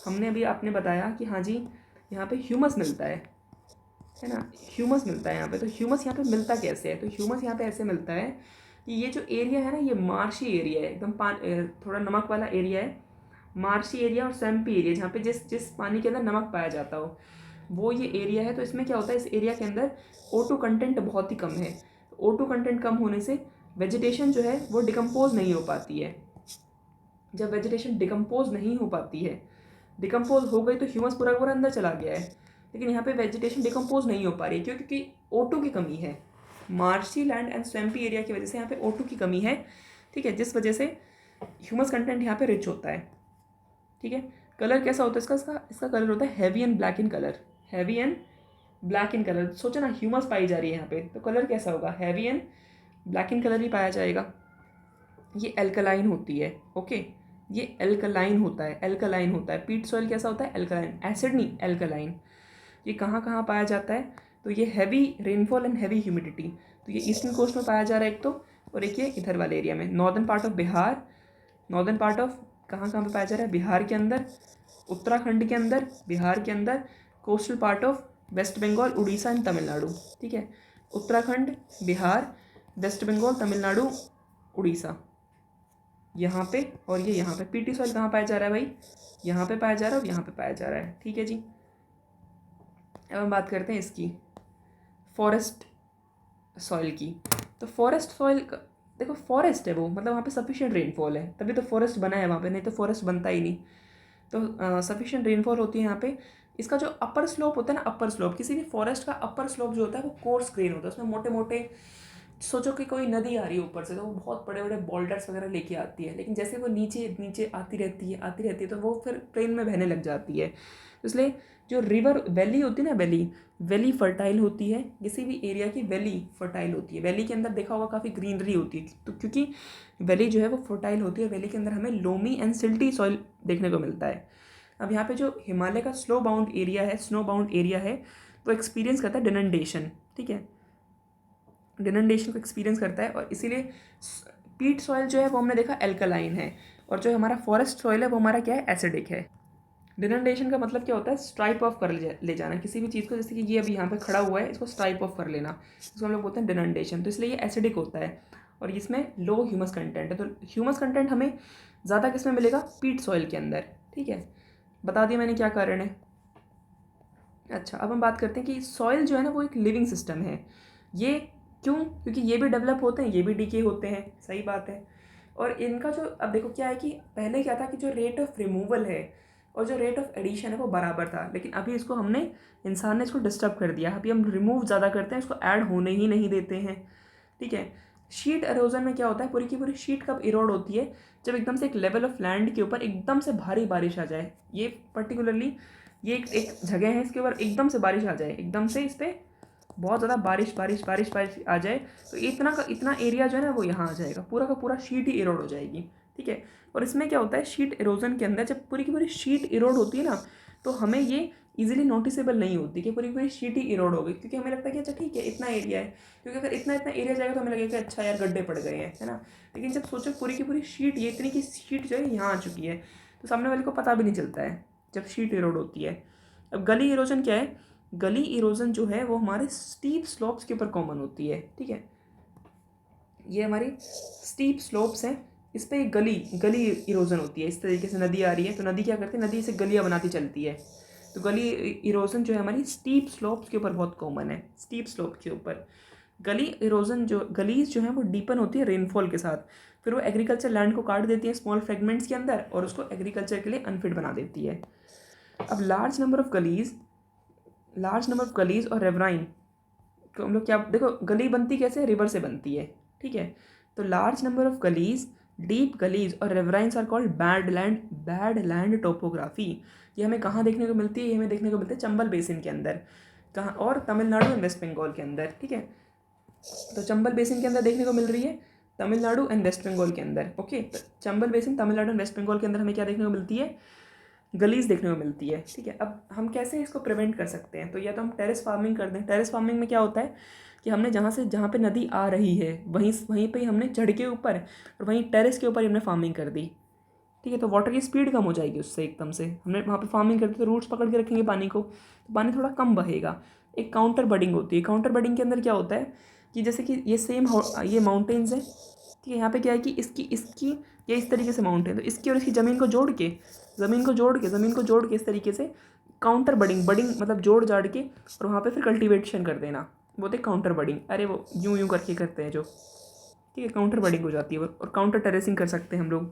हमने अभी आपने बताया कि हाँ जी यहाँ पे ह्यूमस मिलता है ना, ह्यूमस मिलता है यहाँ पे। तो ह्यूमस यहाँ पे मिलता कैसे है? तो ह्यूमस यहाँ पे ऐसे मिलता है कि ये जो एरिया है ना, ये मार्शी एरिया है, एकदम थोड़ा नमक वाला एरिया है। मार्शी एरिया और स्वैम्पी एरिया, जहाँ पे जिस पानी के अंदर नमक पाया जाता हो, वो ये एरिया है। तो इसमें क्या होता है? इस एरिया के अंदर O2 कंटेंट बहुत ही कम है। O2 कंटेंट कम होने से वेजिटेशन जो है वो डिकम्पोज नहीं हो पाती है। जब वेजिटेशन डिकम्पोज नहीं हो पाती है, डिकम्पोज हो गई तो ह्यूमस पूरा पूरा अंदर चला गया है, लेकिन यहाँ पे वेजिटेशन डिकम्पोज नहीं हो पा रही है। क्यों? क्योंकि O2 की कमी है। Marshy land and swampy area की वजह से यहाँ पे O2 की कमी है। ठीक है, जिस वजह से ह्यूमस कंटेंट यहाँ पे रिच होता है। ठीक है, कलर कैसा होता है इसका इसका इसका कलर होता है heavy and black in colour, heavy and black in colour. सोचो ना ह्यूमस पाई जा रही है यहाँ पे, तो कलर कैसा होगा, heavy and black in colour ही पाया जाएगा। ये एल्कलाइन होती है, ओके, ये एल्कलाइन होता है, एल्कलाइन होता है। पीट सॉइल कैसा होता है, एल्कलाइन, एसिड नहीं एल्कलाइन। ये कहाँ कहाँ पाया जाता है, तो ये heavy rainfall and heavy humidity, तो ये ईस्टर्न कोस्ट में पाया जा रहा है एक तो, और एक ये इधर वाले एरिया में, northern part of Bihar, northern part of कहाँ कहाँ पे पाया जा रहा है, बिहार के अंदर, उत्तराखंड के अंदर, बिहार के अंदर, coastal part of West Bengal, Orissa and Tamil Nadu, ठीक है, उत्तराखंड, बिहार, वेस्ट बंगाल, तमिलनाडु, उड़ीसा, यहाँ पे और ये यहाँ पे। पीटी सॉइल कहाँ पाया जा रहा है भाई, यहाँ पे पाया जा रहा है और यहाँ पे पाया जा रहा है, ठीक है जी। अब हम बात करते हैं इसकी फॉरेस्ट सॉइल की। तो फॉरेस्ट सॉइल देखो, फॉरेस्ट है वो, मतलब वहाँ पे सफिशिएंट रेनफॉल है, तभी तो फॉरेस्ट बना है वहाँ पे, नहीं तो फॉरेस्ट बनता ही नहीं। तो सफिशिएंट रेनफॉल होती है यहाँ पे। इसका जो अपर स्लोप होता है ना, अपर स्लोप, किसी भी फॉरेस्ट का अपर स्लोप जो होता है वो कोर्स ग्रेन होता है, उसमें मोटे मोटे, सोचो कि कोई नदी आ रही है ऊपर से, तो वो बहुत बड़े बड़े बोल्डर्स वगैरह लेके आती है, लेकिन जैसे वो नीचे नीचे आती रहती है तो वो फिर प्लेन में बहने लग जाती है। तो इसलिए जो रिवर वैली होती है ना, वैली फर्टाइल होती है, किसी भी एरिया की वैली फर्टाइल होती है। वैली के अंदर देखा होगा काफ़ी ग्रीनरी होती है, तो क्योंकि वैली जो है वो फर्टाइल होती है, वैली के अंदर हमें लोमी एंड सिल्टी सॉइल देखने को मिलता है। अब यहाँ पे जो हिमालय का स्नो बाउंड एरिया है, वो एक्सपीरियंस करता है डिनंडेशन, ठीक है, डिनंडेशन को एक्सपीरियंस करता है, और इसीलिए पीट सॉइल जो है वो हमने देखा एल्कलाइन है, और जो हमारा फॉरेस्ट सॉइल है वो हमारा क्या है, एसिडिक है। डिनंडेशन का मतलब क्या होता है, स्ट्राइप ऑफ कर ले जाना किसी भी चीज़ को, जैसे कि ये अभी यहाँ पे खड़ा हुआ है, इसको स्ट्राइप ऑफ कर लेना, इसको हम लोग बोलते हैं डिनंडेशन। तो इसलिए ये एसिडिक होता है और इसमें लो ह्यूमस कंटेंट है। तो ह्यूमस कंटेंट हमें ज़्यादा किस में मिलेगा, पीट सॉइल के अंदर, ठीक है, बता दिया मैंने क्या कारण है। अच्छा, अब हम बात करते हैं कि सॉइल जो है ना वो एक लिविंग सिस्टम है। ये क्यों, क्योंकि ये भी डेवलप होते हैं, ये भी डिके होते हैं, सही बात है। और इनका जो, अब देखो क्या है कि पहले क्या था कि जो रेट ऑफ रिमूवल है और जो रेट ऑफ एडिशन है वो बराबर था, लेकिन अभी इसको हमने, इंसान ने इसको डिस्टर्ब कर दिया, अभी हम रिमूव ज़्यादा करते हैं, इसको ऐड होने ही नहीं देते हैं, ठीक है। शीट एरोजन में क्या होता है, पूरी की पूरी शीट कब इरोड होती है, जब एकदम से एक लेवल ऑफ लैंड के ऊपर एकदम से भारी बारिश आ जाए। ये पर्टिकुलरली ये एक जगह है, इसके ऊपर एकदम से बारिश आ जाए, एकदम से इस पर बहुत ज़्यादा बारिश बारिश बारिश बारिश आ जाए, तो इतना का इतना एरिया जो है ना वो यहाँ आ जाएगा, पूरा का पूरा शीट ही इरोड हो जाएगी, ठीक है। और इसमें क्या होता है, शीट इरोजन के अंदर जब पूरी की पूरी शीट इरोड होती है ना, तो हमें ये इजीली नोटिसेबल नहीं होती कि पूरी पूरी शीट ही इरोड हो गई, क्योंकि हमें लगता है कि अच्छा ठीक है इतना एरिया है, क्योंकि अगर इतना इतना एरिया जाएगा तो हमें लगेगा कि अच्छा यार गड्ढे पड़ गए हैं, है ना। लेकिन जब सोचो पूरी की पूरी शीट, ये इतनी की शीट जो है यहाँ आ चुकी है, तो सामने वाले को पता भी नहीं चलता है जब शीट इरोड होती है। अब गली इरोजन क्या है, गली इरोजन जो है वो हमारे स्टीप स्लोप्स के ऊपर कॉमन होती है, ठीक है, ये हमारी स्टीप स्लोप्स हैं, इस पर एक गली इरोजन होती है। इस तरीके से नदी आ रही है तो नदी क्या करती है, नदी से गलियाँ बनाती चलती है, तो गली इरोजन जो है हमारी स्टीप स्लोप्स के ऊपर बहुत कॉमन है, स्टीप स्लोप के ऊपर। गली इरोजन जो गलीज जो है वो डीपन होती है रेनफॉल के साथ, फिर वो एग्रीकल्चर लैंड को काट देती है स्मॉल फ्रेगमेंट्स के अंदर और उसको एग्रीकल्चर के लिए अनफिट बना देती है। अब लार्ज नंबर ऑफ गलीज और रेवराइन, तो हम लोग क्या देखो, गली बनती कैसे, रिवर से बनती है, ठीक है। तो large number of gullies, deep gullies और ravines are called bad land topography. ये हमें कहाँ देखने को मिलती है, ये हमें देखने को मिलती है चंबल बेसिन के अंदर, कहाँ, और तमिलनाडु एंड वेस्ट बंगाल के अंदर, ठीक है। तो चंबल बेसिन के अंदर देखने को मिल रही है, तमिलनाडु एंड वेस्ट बंगाल के अंदर, ओके। तो Chambal basin, Tamil Nadu and West Bengal के अंदर हमें क्या देखने को मिलती है, गलीज देखने को मिलती है, ठीक है। अब हम कैसे इसको प्रिवेंट कर सकते हैं, तो या तो हम टेरेस फार्मिंग कर दें। टेरेस फार्मिंग में क्या होता है कि हमने जहाँ पे नदी आ रही है वहीं पे ही हमने चढ़ के ऊपर और वहीं टेरेस के ऊपर ही हमने फार्मिंग कर दी, ठीक है। तो वाटर की स्पीड कम हो जाएगी उससे, एकदम से हमने वहाँ पे फार्मिंग कर दी तो रूट्स पकड़ के रखेंगे पानी को, तो पानी थोड़ा कम बहेगा। एक काउंटर बडिंग होती है, काउंटर बडिंग के अंदर क्या होता है कि जैसे कि ये माउंटेन्स है, ठीक है, यहाँ पे क्या है कि इसकी ये इस तरीके से माउंटेन, तो इसकी और इसकी ज़मीन को जोड़ के इस तरीके से काउंटर बडिंग मतलब जोड़ जाड़ के और वहाँ पे फिर कल्टीवेशन कर देना, वो होते काउंटर बडिंग। अरे वो यूं करके करते हैं जो, ठीक है, काउंटर बडिंग हो जाती है वो। और काउंटर टेरेसिंग कर सकते हैं हम लोग,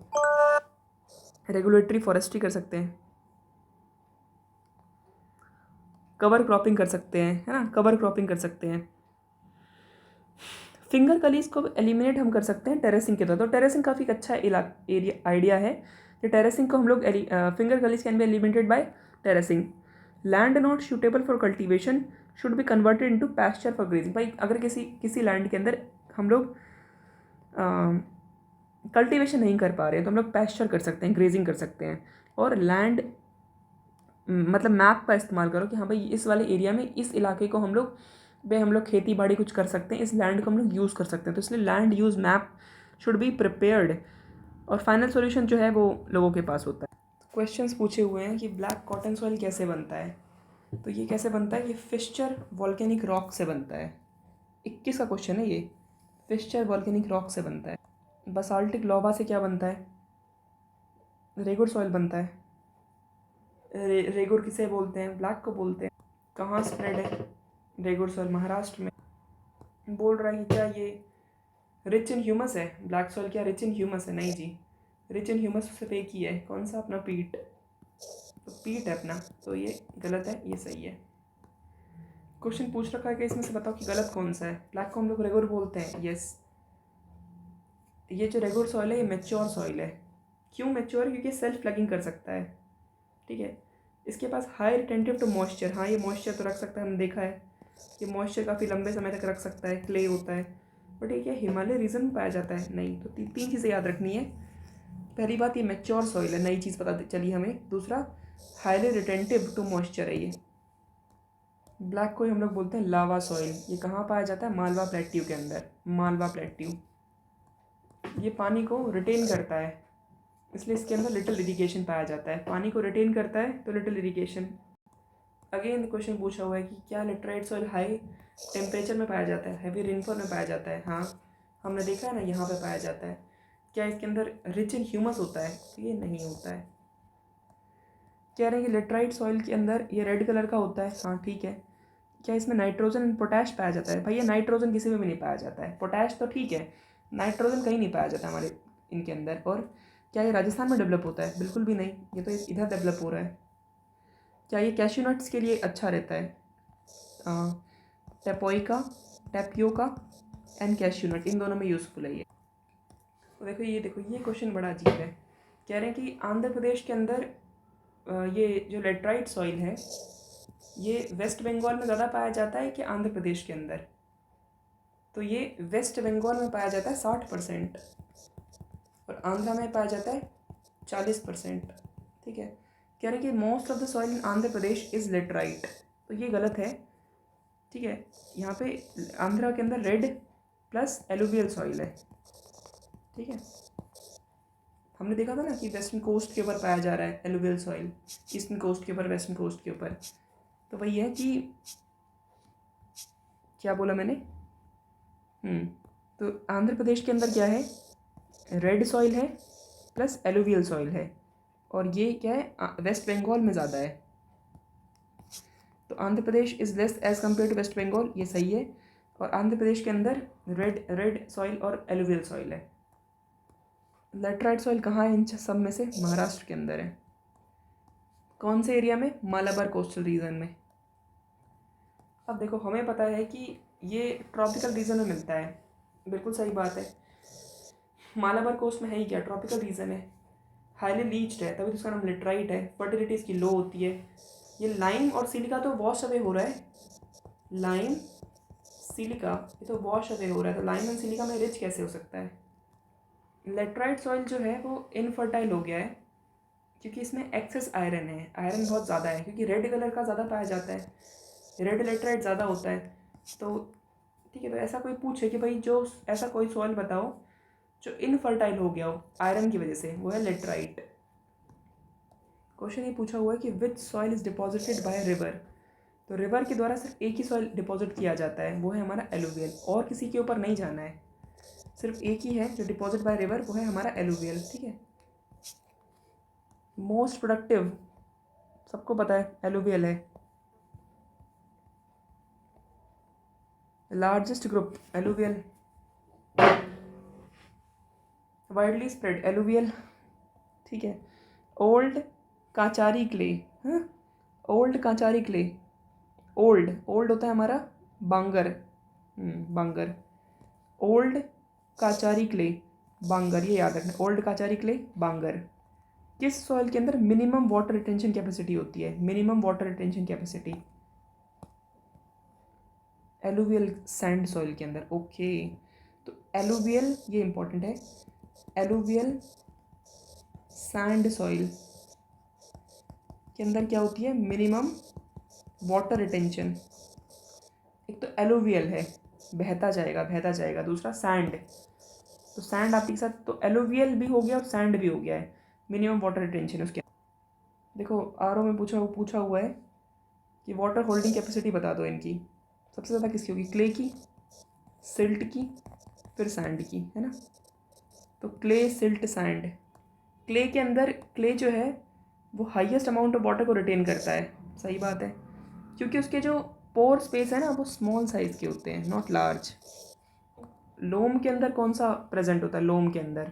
रेगुलेटरी फॉरेस्ट्री कर सकते हैं, कवर क्रॉपिंग कर सकते हैं, है ना, कवर क्रॉपिंग कर सकते हैं। फिंगर कलीज को एलिमिनेट हम कर सकते हैं टेरेसिंग के द्वारा। तो टेरेसिंग काफ़ी अच्छा एरिया आइडिया है, कि टेरेसिंग को हम लोग finger gullies can be eliminated by terracing. Land not suitable for cultivation should be converted into pasture for grazing. भाई अगर किसी लैंड के अंदर हम लोग कल्टीवेशन नहीं कर पा रहे हैं तो हम लोग पैस्चर कर सकते हैं, ग्रेजिंग कर सकते हैं। और लैंड मतलब मैप का इस्तेमाल करो कि हाँ भाई इस वाले एरिया में इस इलाके को हम लोग खेती बाड़ी कुछ कर सकते हैं, इस लैंड को हम लोग यूज़ कर सकते हैं। तो इसलिए land use map should be prepared और फाइनल सॉल्यूशन जो है वो लोगों के पास होता है। क्वेश्चंस पूछे हुए हैं कि ब्लैक कॉटन सॉइल कैसे बनता है। तो ये कैसे बनता है, ये फिस्चर वॉल्केनिक रॉक से बनता है। 21 का क्वेश्चन है ये, फिस्चर वॉल्केनिक रॉक से बनता है। बसाल्टिक लॉवा से क्या बनता है, रेगुर सॉइल बनता है। रेगुर किसे बोलते हैं, ब्लैक को बोलते हैं। कहाँ स्प्रेड है रेगुर सॉइल, महाराष्ट्र में। बोल रहा है कि क्या ये रिच इन ह्यूमस है, ब्लैक सॉइल क्या रिच इन ह्यूमस है, नहीं जी, रिच इन ह्यूमस सिर्फ एक ही है, कौन सा, अपना पीट, तो पीट है अपना, तो ये गलत है, ये सही है। क्वेश्चन पूछ रखा है कि इसमें से बताओ कि गलत कौन सा है। ब्लैक को हम लोग रेगुर बोलते हैं, यस। ये जो रेगुर सॉइल है ये मेच्योर सॉइल है। क्यों मेच्योर है, क्योंकि सेल्फ प्लगिंग कर सकता है, ठीक है। इसके पास हाई रिटेंटिव टू मॉइस्चर, हाँ ये मॉइस्चर तो रख सकता है, हमने देखा है कि मॉइस्चर काफ़ी लंबे समय तक रख सकता है, क्ले होता है। बट ये क्या हिमालय रीजन में पाया जाता है, नहीं। तो तीन चीज़ें याद रखनी है। पहली बात, ये मेच्योर सॉइल है, नई चीज़ पता चली हमें। दूसरा, हाईली रिटेंटिव टू मॉइस्चर है ये। ब्लैक को ही हम लोग बोलते हैं लावा सॉइल। ये कहाँ पाया जाता है, मालवा प्लेट्यू के अंदर, मालवा प्लेट्यू। ये पानी को रिटेन करता है, इसलिए इसके अंदर लिटिल इरिगेशन पाया जाता है। पानी को रिटेन करता है तो लिटिल इरिगेशन। अगेन क्वेश्चन पूछा हुआ है कि क्या लेटराइट सॉइल हाई टेम्परेचर में पाया जाता है, हैवी रेनफॉल में पाया जाता है। हाँ, हमने देखा है ना, यहाँ पे पाया जाता है। क्या इसके अंदर रिच इन ह्यूमस होता है, ये नहीं होता है। कह रहे हैं कि लेटराइट सॉइल के अंदर ये रेड कलर का होता है, हाँ ठीक है। क्या इसमें नाइट्रोजन एंड पोटैश पाया जाता है, भैया नाइट्रोजन किसी में भी नहीं पाया जाता है, पोटैश तो ठीक है, नाइट्रोजन कहीं नहीं पाया जाता हमारे इनके अंदर। और क्या ये राजस्थान में डेवलप होता है, बिल्कुल भी नहीं, ये तो इधर डेवलप हो रहा है। क्या ये कैश्यू नट्स के लिए अच्छा रहता है, टेपोइका, टेपियोका एंड कैश्यू नट, इन दोनों में यूज़फुल है ये। तो देखो ये क्वेश्चन बड़ा अजीब है। कह रहे हैं कि आंध्र प्रदेश के अंदर ये जो लेटराइट सॉइल है ये वेस्ट बंगाल में ज़्यादा पाया जाता है कि आंध्र प्रदेश के अंदर। तो ये वेस्ट बंगाल में पाया जाता है 60% और आंध्रा में पाया जाता है 40%, ठीक है। कह रहे हैं कि most of the soil in Andhra Pradesh is laterite, तो ये गलत है, ठीक है। यहाँ पे आंध्रा के अंदर रेड प्लस एलुवियल सॉइल है, ठीक है। हमने देखा था ना कि वेस्टर्न कोस्ट के ऊपर पाया जा रहा है एलुवियल सॉइल, ईस्टर्न कोस्ट के ऊपर, वेस्टर्न कोस्ट के ऊपर। तो वही है कि क्या बोला मैंने, तो आंध्र प्रदेश के अंदर क्या है, रेड सॉइल है प्लस एलुवियल सॉइल है, और ये क्या है, वेस्ट बंगाल में ज़्यादा है। तो Andhra Pradesh is less as compare to West Bengal, ये सही है। और आंध्र प्रदेश के अंदर रेड सॉइल और एलुवियल सॉइल है। लेटराइट सॉइल कहाँ है इन सब में से, महाराष्ट्र के अंदर है। कौन से एरिया में, मालाबार कोस्टल रीजन में। अब देखो हमें पता है कि ये ट्रॉपिकल रीजन में मिलता है, बिल्कुल सही बात है। मालाबार कोस्ट में है ही क्या, ट्रॉपिकल रीजन है, हाईली लीच्ड है, तभी तो उसका नाम लेटराइट है। फर्टिलिटी इसकी लो होती है। ये लाइम और सिलिका तो वॉश अवे हो रहा है, लाइम सिलिका ये तो वॉश अवे हो रहा है, तो लाइम एंड सिलिका में रिच कैसे हो सकता है। लेटराइट सॉइल जो है वो इनफर्टाइल हो गया है क्योंकि इसमें एक्सेस आयरन है, आयरन बहुत ज़्यादा है, क्योंकि रेड कलर का ज़्यादा पाया जाता है, रेड लेटराइट ज़्यादा होता है। तो ठीक है, तो ऐसा कोई पूछे कि भाई जो ऐसा कोई सॉइल बताओ जो इनफर्टाइल हो गया हो आयरन की वजह से, वो है लेटराइट। क्वेश्चन ये पूछा हुआ है कि विच soil is deposited by river. तो रिवर के द्वारा सिर्फ एक ही सॉइल डिपॉजिट किया जाता है, वो है हमारा एलुवियल, और किसी के ऊपर नहीं जाना है, सिर्फ एक ही है जो डिपॉजिट बाय रिवर, वो है हमारा एलुवियल, ठीक है। मोस्ट प्रोडक्टिव सबको पता है एलुवियल है, largest group alluvial, widely spread alluvial, ठीक है। ओल्ड काचारी क्ले, हाँ, ओल्ड काचारी क्ले, ओल्ड होता है हमारा बांगर, बांगर, ओल्ड काचारी क्ले बांगर, ये याद रखना, ओल्ड काचारी क्ले बांगर। किस सॉइल के अंदर मिनिमम वाटर रिटेंशन कैपेसिटी होती है? Minimum water retention capacity alluvial sand soil के अंदर। ओके, तो एलुवियल, ये इंपॉर्टेंट है, एलुवियल सैंड सॉइल के अंदर क्या होती है? Minimum water retention. एक तो एलुवियल है, बहता जाएगा बहता जाएगा, दूसरा सैंड, तो सैंड आपके साथ, तो एलुवियल भी हो गया और सैंड भी हो गया है, मिनिमम वाटर रिटेंशन उसके। देखो आरओ में पूछा हुआ है कि वाटर होल्डिंग कैपेसिटी बता दो इनकी, सबसे ज़्यादा किसकी होगी? क्ले की, सिल्ट की, फिर सैंड की, है ना। तो क्ले, सिल्ट, सैंड। क्ले के अंदर, क्ले जो है वो हाईएस्ट अमाउंट ऑफ वाटर को रिटेन करता है, सही बात है, क्योंकि उसके जो पोर स्पेस है ना वो स्मॉल साइज़ के होते हैं, नॉट लार्ज। लोम के अंदर कौन सा प्रेजेंट होता है? लोम के अंदर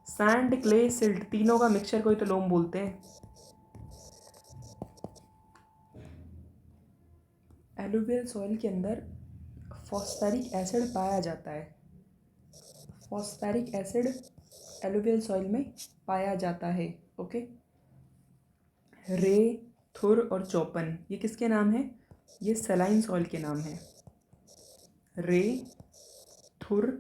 सैंड, क्ले, सिल्ट, तीनों का मिक्सचर को ही तो लोम बोलते हैं। एलुवियल सॉइल के अंदर फॉस्फेरिक एसिड पाया जाता है, फॉस्फेरिक एसिड एलुवियल सॉइल में पाया जाता है। ओके, रे, थुर और चौपन, ये किसके नाम है? ये सलाइन सॉइल के नाम है। रे, थुर,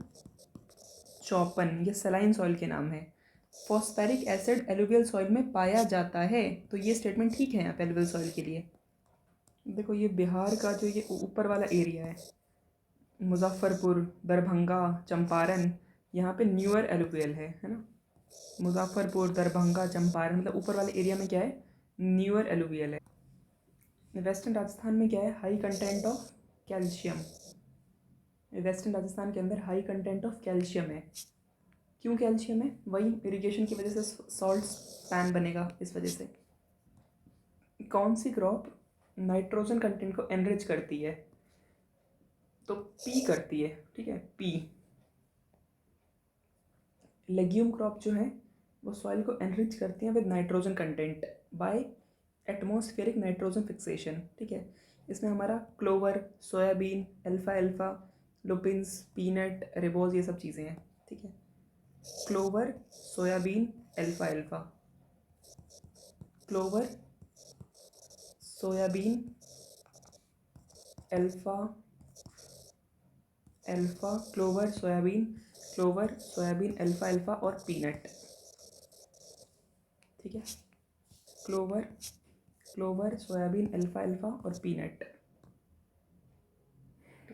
चौपन, ये सलाइन सॉइल के नाम है। फॉस्फेरिक एसिड एलुवियल सॉइल में पाया जाता है, तो ये स्टेटमेंट ठीक है यहाँ पे एलुवियल सॉइल के लिए। देखो ये बिहार का जो ये ऊपर वाला एरिया है, मुजफ्फरपुर, दरभंगा, चंपारण, यहाँ पे न्यूअर एलुवियल है ना। मुजफ्फरपुर, दरभंगा, चंपारण, मतलब ऊपर वाले एरिया में क्या है? न्यूअर एलुवियल है। वेस्टर्न राजस्थान में क्या है? High content of calcium. Western Rajasthan के अंदर हाई कंटेंट ऑफ कैल्शियम है। क्यों कैल्शियम है? वही इरिगेशन की वजह से सॉल्ट पैन बनेगा, इस वजह से। कौन सी क्रॉप नाइट्रोजन कंटेंट को एनरिच करती है? तो पी करती है, ठीक है, पी। लेग्यूम क्रॉप जो है वो सॉइल को एनरिच करती हैं with nitrogen content bye atmospheric nitrogen fixation, ठीक है। इसमें हमारा clover, soybean, alpha alpha, लुपिन्स, peanut, ribose, ये सब चीज़ें हैं, ठीक है। Clover, soybean, alpha alpha, clover, soybean, alpha alpha, clover, soybean, alpha alpha और पीनट, ठीक है। क्लोवर, सोयाबीन, अल्फा अल्फा और पीनट।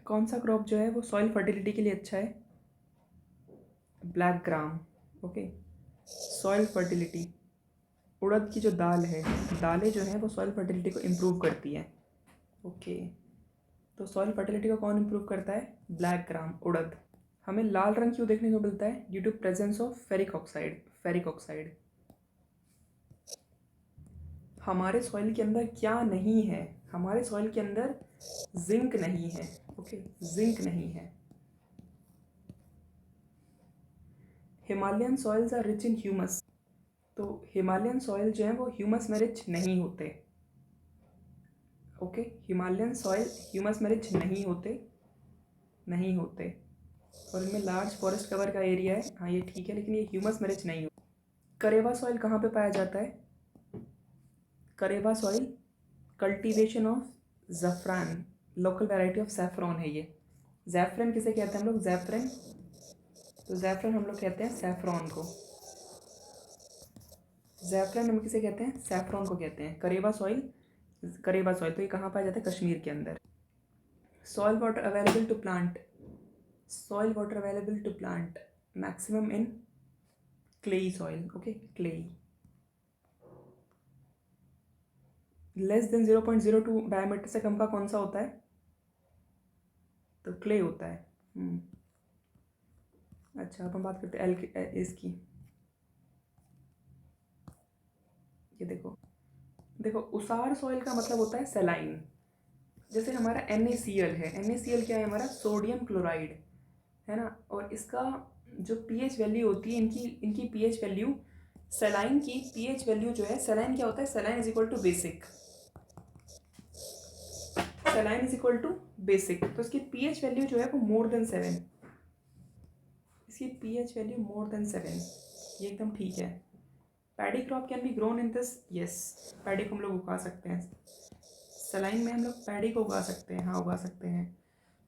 कौन सा क्रॉप जो है वो सॉइल फर्टिलिटी के लिए अच्छा है? Black gram. Okay, soil fertility, उड़द की जो दाल है, दालें जो हैं वो सॉइल फर्टिलिटी को इम्प्रूव करती हैं। ओके, तो सॉइल फर्टिलिटी को कौन इम्प्रूव करता है? ब्लैक ग्राम, उड़द। हमें लाल रंग क्यों देखने को मिलता है? Due to presence of ferric oxide. हमारे सॉइल के अंदर क्या नहीं है? हमारे सॉइल के अंदर जिंक नहीं है। ओके, जिंक नहीं है। Himalayan soils are rich in humus, तो हिमालयन सॉइल जो है वो ह्यूमस में रिच नहीं होते। ओके, हिमालयन सॉइल ह्यूमस में रिच नहीं होते, और इनमें लार्ज फॉरेस्ट कवर का एरिया है, हाँ ये ठीक है, लेकिन ये ह्यूमस में रिच नहीं होते। करेवा सॉइल कहाँ पे पाया जाता है? करेवा सॉइल कल्टीवेशन ऑफ जफरान, लोकल वैरायटी ऑफ सैफरॉन है ये। जैफरन किसे कहते हैं हम लोग? जैफरन, तो जैफरन हम लोग कहते हैं सैफरॉन को। जैफरन हम किसे कहते हैं? सैफरॉन को कहते हैं। करेवा सॉइल तो ये कहाँ पाया जाता है? कश्मीर के अंदर। Soil water available to plant maximum in clayey soil. Okay, clayey. Less than 0.02 diameter से कम का कौन सा होता है? तो क्ले होता है। अच्छा, अब हम बात करते हैं इसकी। ये देखो उसार सॉइल का मतलब होता है सेलाइन। जैसे हमारा NaCl है, NaCl क्या है? हमारा सोडियम क्लोराइड है ना, और इसका जो pH वैल्यू होती है, इनकी pH वैल्यू, सेलाइन की pH वैल्यू जो है, सेलाइन क्या होता है? Saline is equal to basic, तो इसकी pH वैल्यू जो है वो मोर देन 7, इसकी pH वैल्यू मोर देन 7, ये एकदम ठीक है। Paddy crop can be grown in this, yes, paddy को हम लोग उगा सकते हैं, सलाइन में हम लोग पैडी को उगा सकते हैं, हाँ उगा सकते हैं।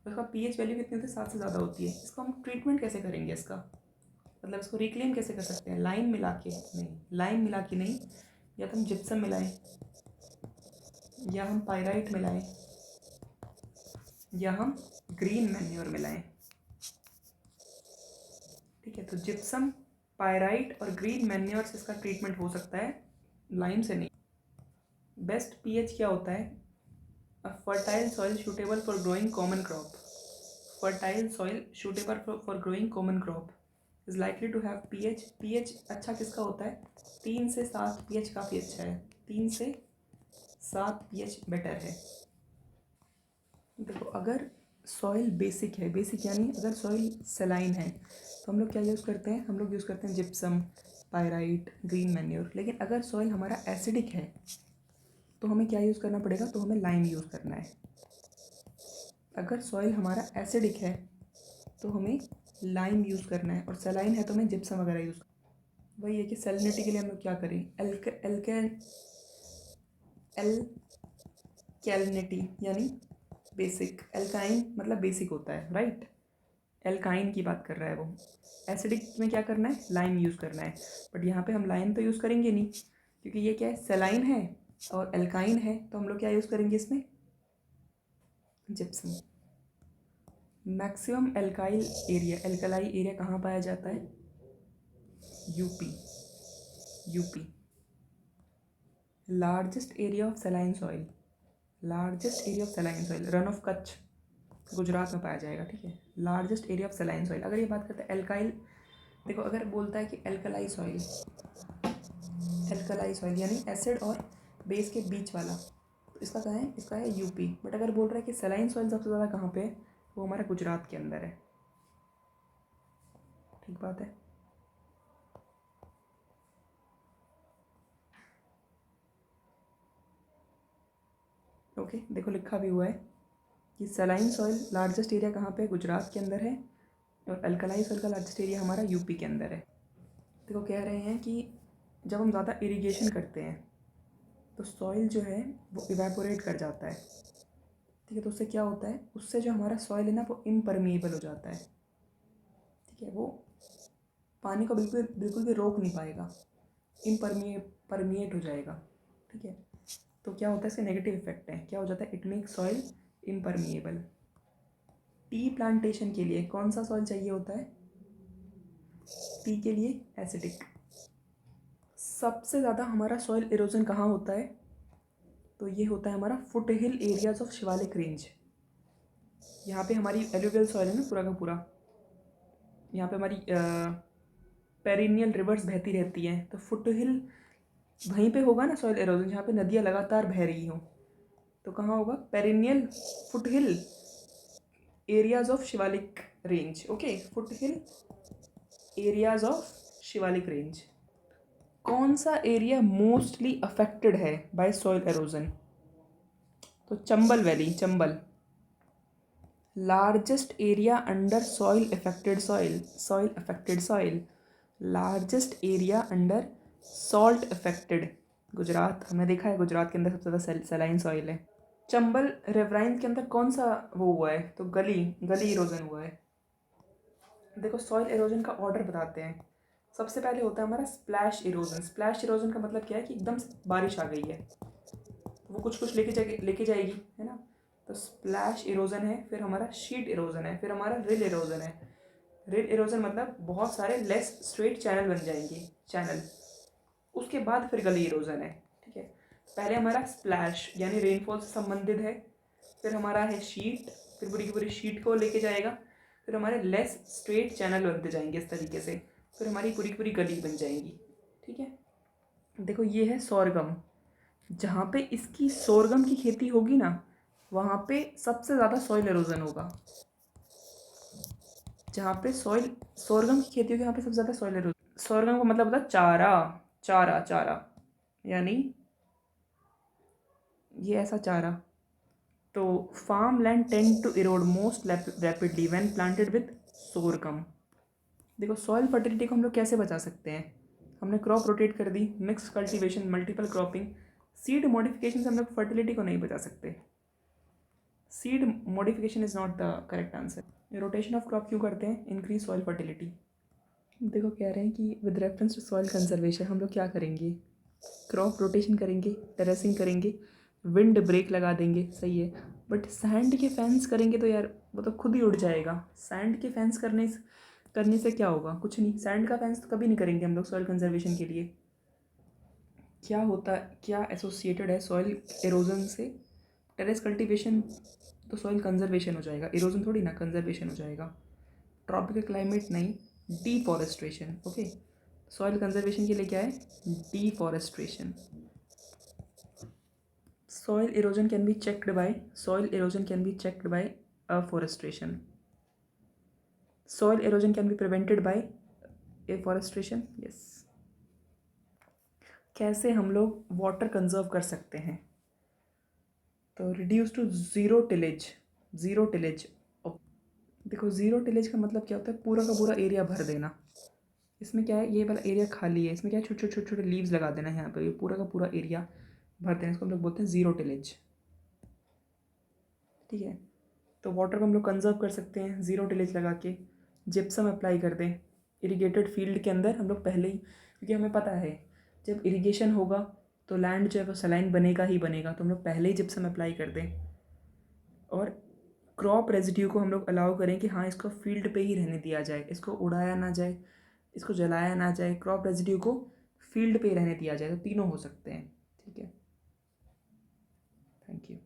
तो इसका पीएच वैल्यू कितनी होती है, 7 से ज़्यादा होती है। इसको हम ट्रीटमेंट कैसे करेंगे इसका, मतलब इसको रिक्लेम कैसे कर सकते हैं, लाइम मिला के नहीं, लाइम मिला के नहीं, या तो हम जिप्सम मिलाएं, या हम पायराइट मिलाएं, या हम ग्रीन मैन्योर मिलाएं। ठीक है, तो जिप्सम, पायराइट और ग्रीन मैन्योर से इसका ट्रीटमेंट हो सकता है, लाइम से नहीं। बेस्ट पीएच क्या होता है, a fertile soil suitable for growing common crop, fertile soil suitable for growing common crop is likely to have pH, pH अच्छा किसका होता है, 3 से 7 पीएच काफ़ी अच्छा है, 3 से 7 पीएच बेटर है। देखो अगर सॉइल बेसिक है, बेसिक यानी अगर सॉइल सेलाइन है तो हम लोग क्या यूज़ करते हैं, हम लोग यूज़ करते हैं जिप्सम, पायराइट, ग्रीन मैन्योर। लेकिन अगर सॉइल हमारा एसिडिक है तो हमें क्या यूज़ करना पड़ेगा, तो हमें लाइम यूज़ करना है। अगर सॉइल हमारा एसिडिक है तो हमें लाइम यूज़ करना है, और सेलाइन है तो हमें जिप्सम वगैरह यूज़। वही है कि सैलिनिटी के लिए हम लोग क्या करें, एल्कैलिनिटी यानी बेसिक, एल्काइन मतलब बेसिक होता है, राइट, एल्काइन की बात कर रहा है वो। एसिडिक में क्या करना है, लाइम यूज़ करना है, बट यहाँ पे हम लाइम तो यूज़ करेंगे नहीं, क्योंकि ये क्या है, सेलाइन है और एल्काइन है, तो हम लोग क्या यूज़ करेंगे इसमें, gypsum. Maximum alkyl area, alkali area कहाँ पाया जाता है, UP, UP. Largest area of saline soil, largest area of saline soil, run of Kutch, Gujarat में पाया जाएगा। ठीक है, largest area of saline soil. अगर ये बात करते हैं एल्काइल, देखो अगर बोलता है कि एल्कलाई सॉइल, एल्कलाई सॉइल यानी एसिड और बेस के बीच वाला, तो इसका कहाँ है, इसका है यूपी। बट अगर बोल रहा है कि सेलाइन सॉइल सबसे ज़्यादा कहाँ पे है, वो हमारा गुजरात के अंदर है। ठीक बात है। ओके, देखो लिखा भी हुआ है कि सेलाइन सॉइल लार्जेस्ट एरिया कहाँ पे, गुजरात के अंदर है, और अल्कलाई सॉइल का लार्जेस्ट एरिया हमारा यूपी के अंदर है। देखो कह रहे हैं कि जब हम ज़्यादा इरिगेशन करते हैं तो सॉइल जो है वो इवेपोरेट कर जाता है। ठीक है, तो उससे क्या होता है, उससे जो हमारा सॉइल है ना वो इम्परमिएबल हो जाता है। ठीक है, वो पानी को बिल्कुल बिल्कुल भी रोक नहीं पाएगा, परमिएट हो जाएगा। ठीक है, तो क्या होता है, इसके नेगेटिव इफेक्ट है, क्या हो जाता है, it make soil impermeable. Tea plantation के लिए कौन सा सॉइल चाहिए होता है, टी के लिए एसिडिक। सबसे ज़्यादा हमारा सॉइल इरोजन कहाँ होता है, तो ये होता है हमारा foot hill areas of Shivalik range. यहाँ पे हमारी एलुवियल सॉइल है ना पूरा का पूरा, यहाँ पे हमारी पेरिनियल रिवर्स बहती रहती हैं, तो फुट हिल वहीं पे होगा ना सॉइल एरोजन, जहाँ पे नदियाँ लगातार बह रही हों, तो कहाँ होगा, perennial foot hill areas of Shivalik range. Okay, foot hill areas of Shivalik range. कौन सा एरिया मोस्टली अफेक्टेड है बाय सॉइल एरोजन, तो Chambal valley, Chambal. Largest area under soil affected soil, soil affected soil, largest area under salt affected, Gujarat. हमने देखा है गुजरात के अंदर सबसे ज़्यादा सेलाइन सॉइल है। चंबल रिवराइन के अंदर कौन सा वो हुआ है, तो गली गली इरोजन हुआ है। देखो सॉइल इरोजन का ऑर्डर बताते हैं। सबसे पहले होता है हमारा स्प्लैश इरोजन। स्प्लैश इरोजन का मतलब क्या है कि एकदम से बारिश आ गई है, वो कुछ लेके जाएगी, है ना, तो स्प्लैश इरोजन है। फिर हमारा शीट इरोजन है, फिर हमारा रिल इरोजन है। रिल इरोजन मतलब बहुत सारे लेस स्ट्रेट चैनल बन जाएंगे, चैनल। उसके बाद फिर गली इरोजन है। ठीक है, पहले हमारा स्प्लैश यानी रेनफॉल से संबंधित है, फिर हमारा है शीट, फिर पूरी की पूरी शीट को लेके जाएगा, फिर हमारे लेस स्ट्रेट चैनल बनते जाएंगे इस तरीके से, फिर हमारी पूरी की पूरी गली बन जाएंगी। ठीक है, देखो ये है सोरगम। जहाँ पे इसकी सोरगम की खेती होगी ना, वहाँ पे सबसे ज़्यादा सॉइल एरोजन होगा। जहाँ पे सॉइल सोरगम की खेती होगी वहाँ पे सबसे ज़्यादा सॉइल एरोजन। सोरगम का मतलब होता है चारा, चारा, चारा यानी ये ऐसा चारा। तो farm land tend to erode most rapidly when planted with sorghum. देखो सॉइल फर्टिलिटी को हम लोग कैसे बचा सकते हैं, हमने क्रॉप रोटेट कर दी, mix cultivation, multiple cropping. Seed modification से हम लोग फर्टिलिटी को नहीं बचा सकते। Seed modification is not the correct answer. Rotation of crop क्यों करते हैं? Increase soil fertility. देखो कह रहे हैं कि with reference to soil conservation हम लोग क्या करेंगे? क्रॉप रोटेशन करेंगे, टेरेसिंग करेंगे, विंड ब्रेक लगा देंगे, सही है। बट सैंड के फेंस करेंगे तो यार वो तो खुद ही उड़ जाएगा। सैंड के फेंस करने से क्या होगा? कुछ नहीं। सैंड का फेंस तो कभी नहीं करेंगे हम लोग सॉइल कंजर्वेशन के लिए। क्या होता है, क्या एसोसिएटेड है सॉइल एरोजन से? टेरेस कल्टीवेशन तो सॉइल कंजर्वेशन हो जाएगा, इरोजन थोड़ी ना, कंजर्वेशन हो जाएगा। ट्रॉपिकल क्लाइमेट नहीं, डिफॉरेस्ट्रेशन। ओके, सॉइल कंजर्वेशन के लिए क्या है? Deforestation. Soil erosion can be checked by afforestation. Soil erosion can be prevented by afforestation. Yes. कैसे हम लोग वाटर कंजर्व कर सकते हैं? तो reduce to zero tillage. Zero tillage, देखो ज़ीरो टिलेज का मतलब क्या होता है? पूरा का पूरा एरिया भर देना। इसमें क्या है? ये वाला एरिया खाली है, इसमें क्या है? छोटे छोटे छोटे छोटे लीव्स लगा देना है यहाँ पर, ये पूरा का पूरा एरिया भर देना। इसको हम लोग बोलते हैं ज़ीरो टिलेज। ठीक है, तो वाटर को हम लोग कंजर्व कर सकते हैं ज़ीरो टिलेज लगा के। जिप्सम अप्लाई कर दें इरिगेटेड फील्ड के अंदर हम लोग पहले ही, क्योंकि हमें पता है जब इरिगेशन होगा तो लैंड जो है वो सलाइन बनेगा ही बनेगा, तो हम लोग पहले ही जिप्सम अप्लाई कर दें। और क्रॉप रेजिड्यू को हम लोग अलाउ करें कि हाँ इसको फील्ड पे ही रहने दिया जाए, इसको उड़ाया ना जाए, इसको जलाया ना जाए, क्रॉप रेजिड्यू को फील्ड पे ही रहने दिया जाए। तो तीनों हो सकते हैं। ठीक है, थैंक यू।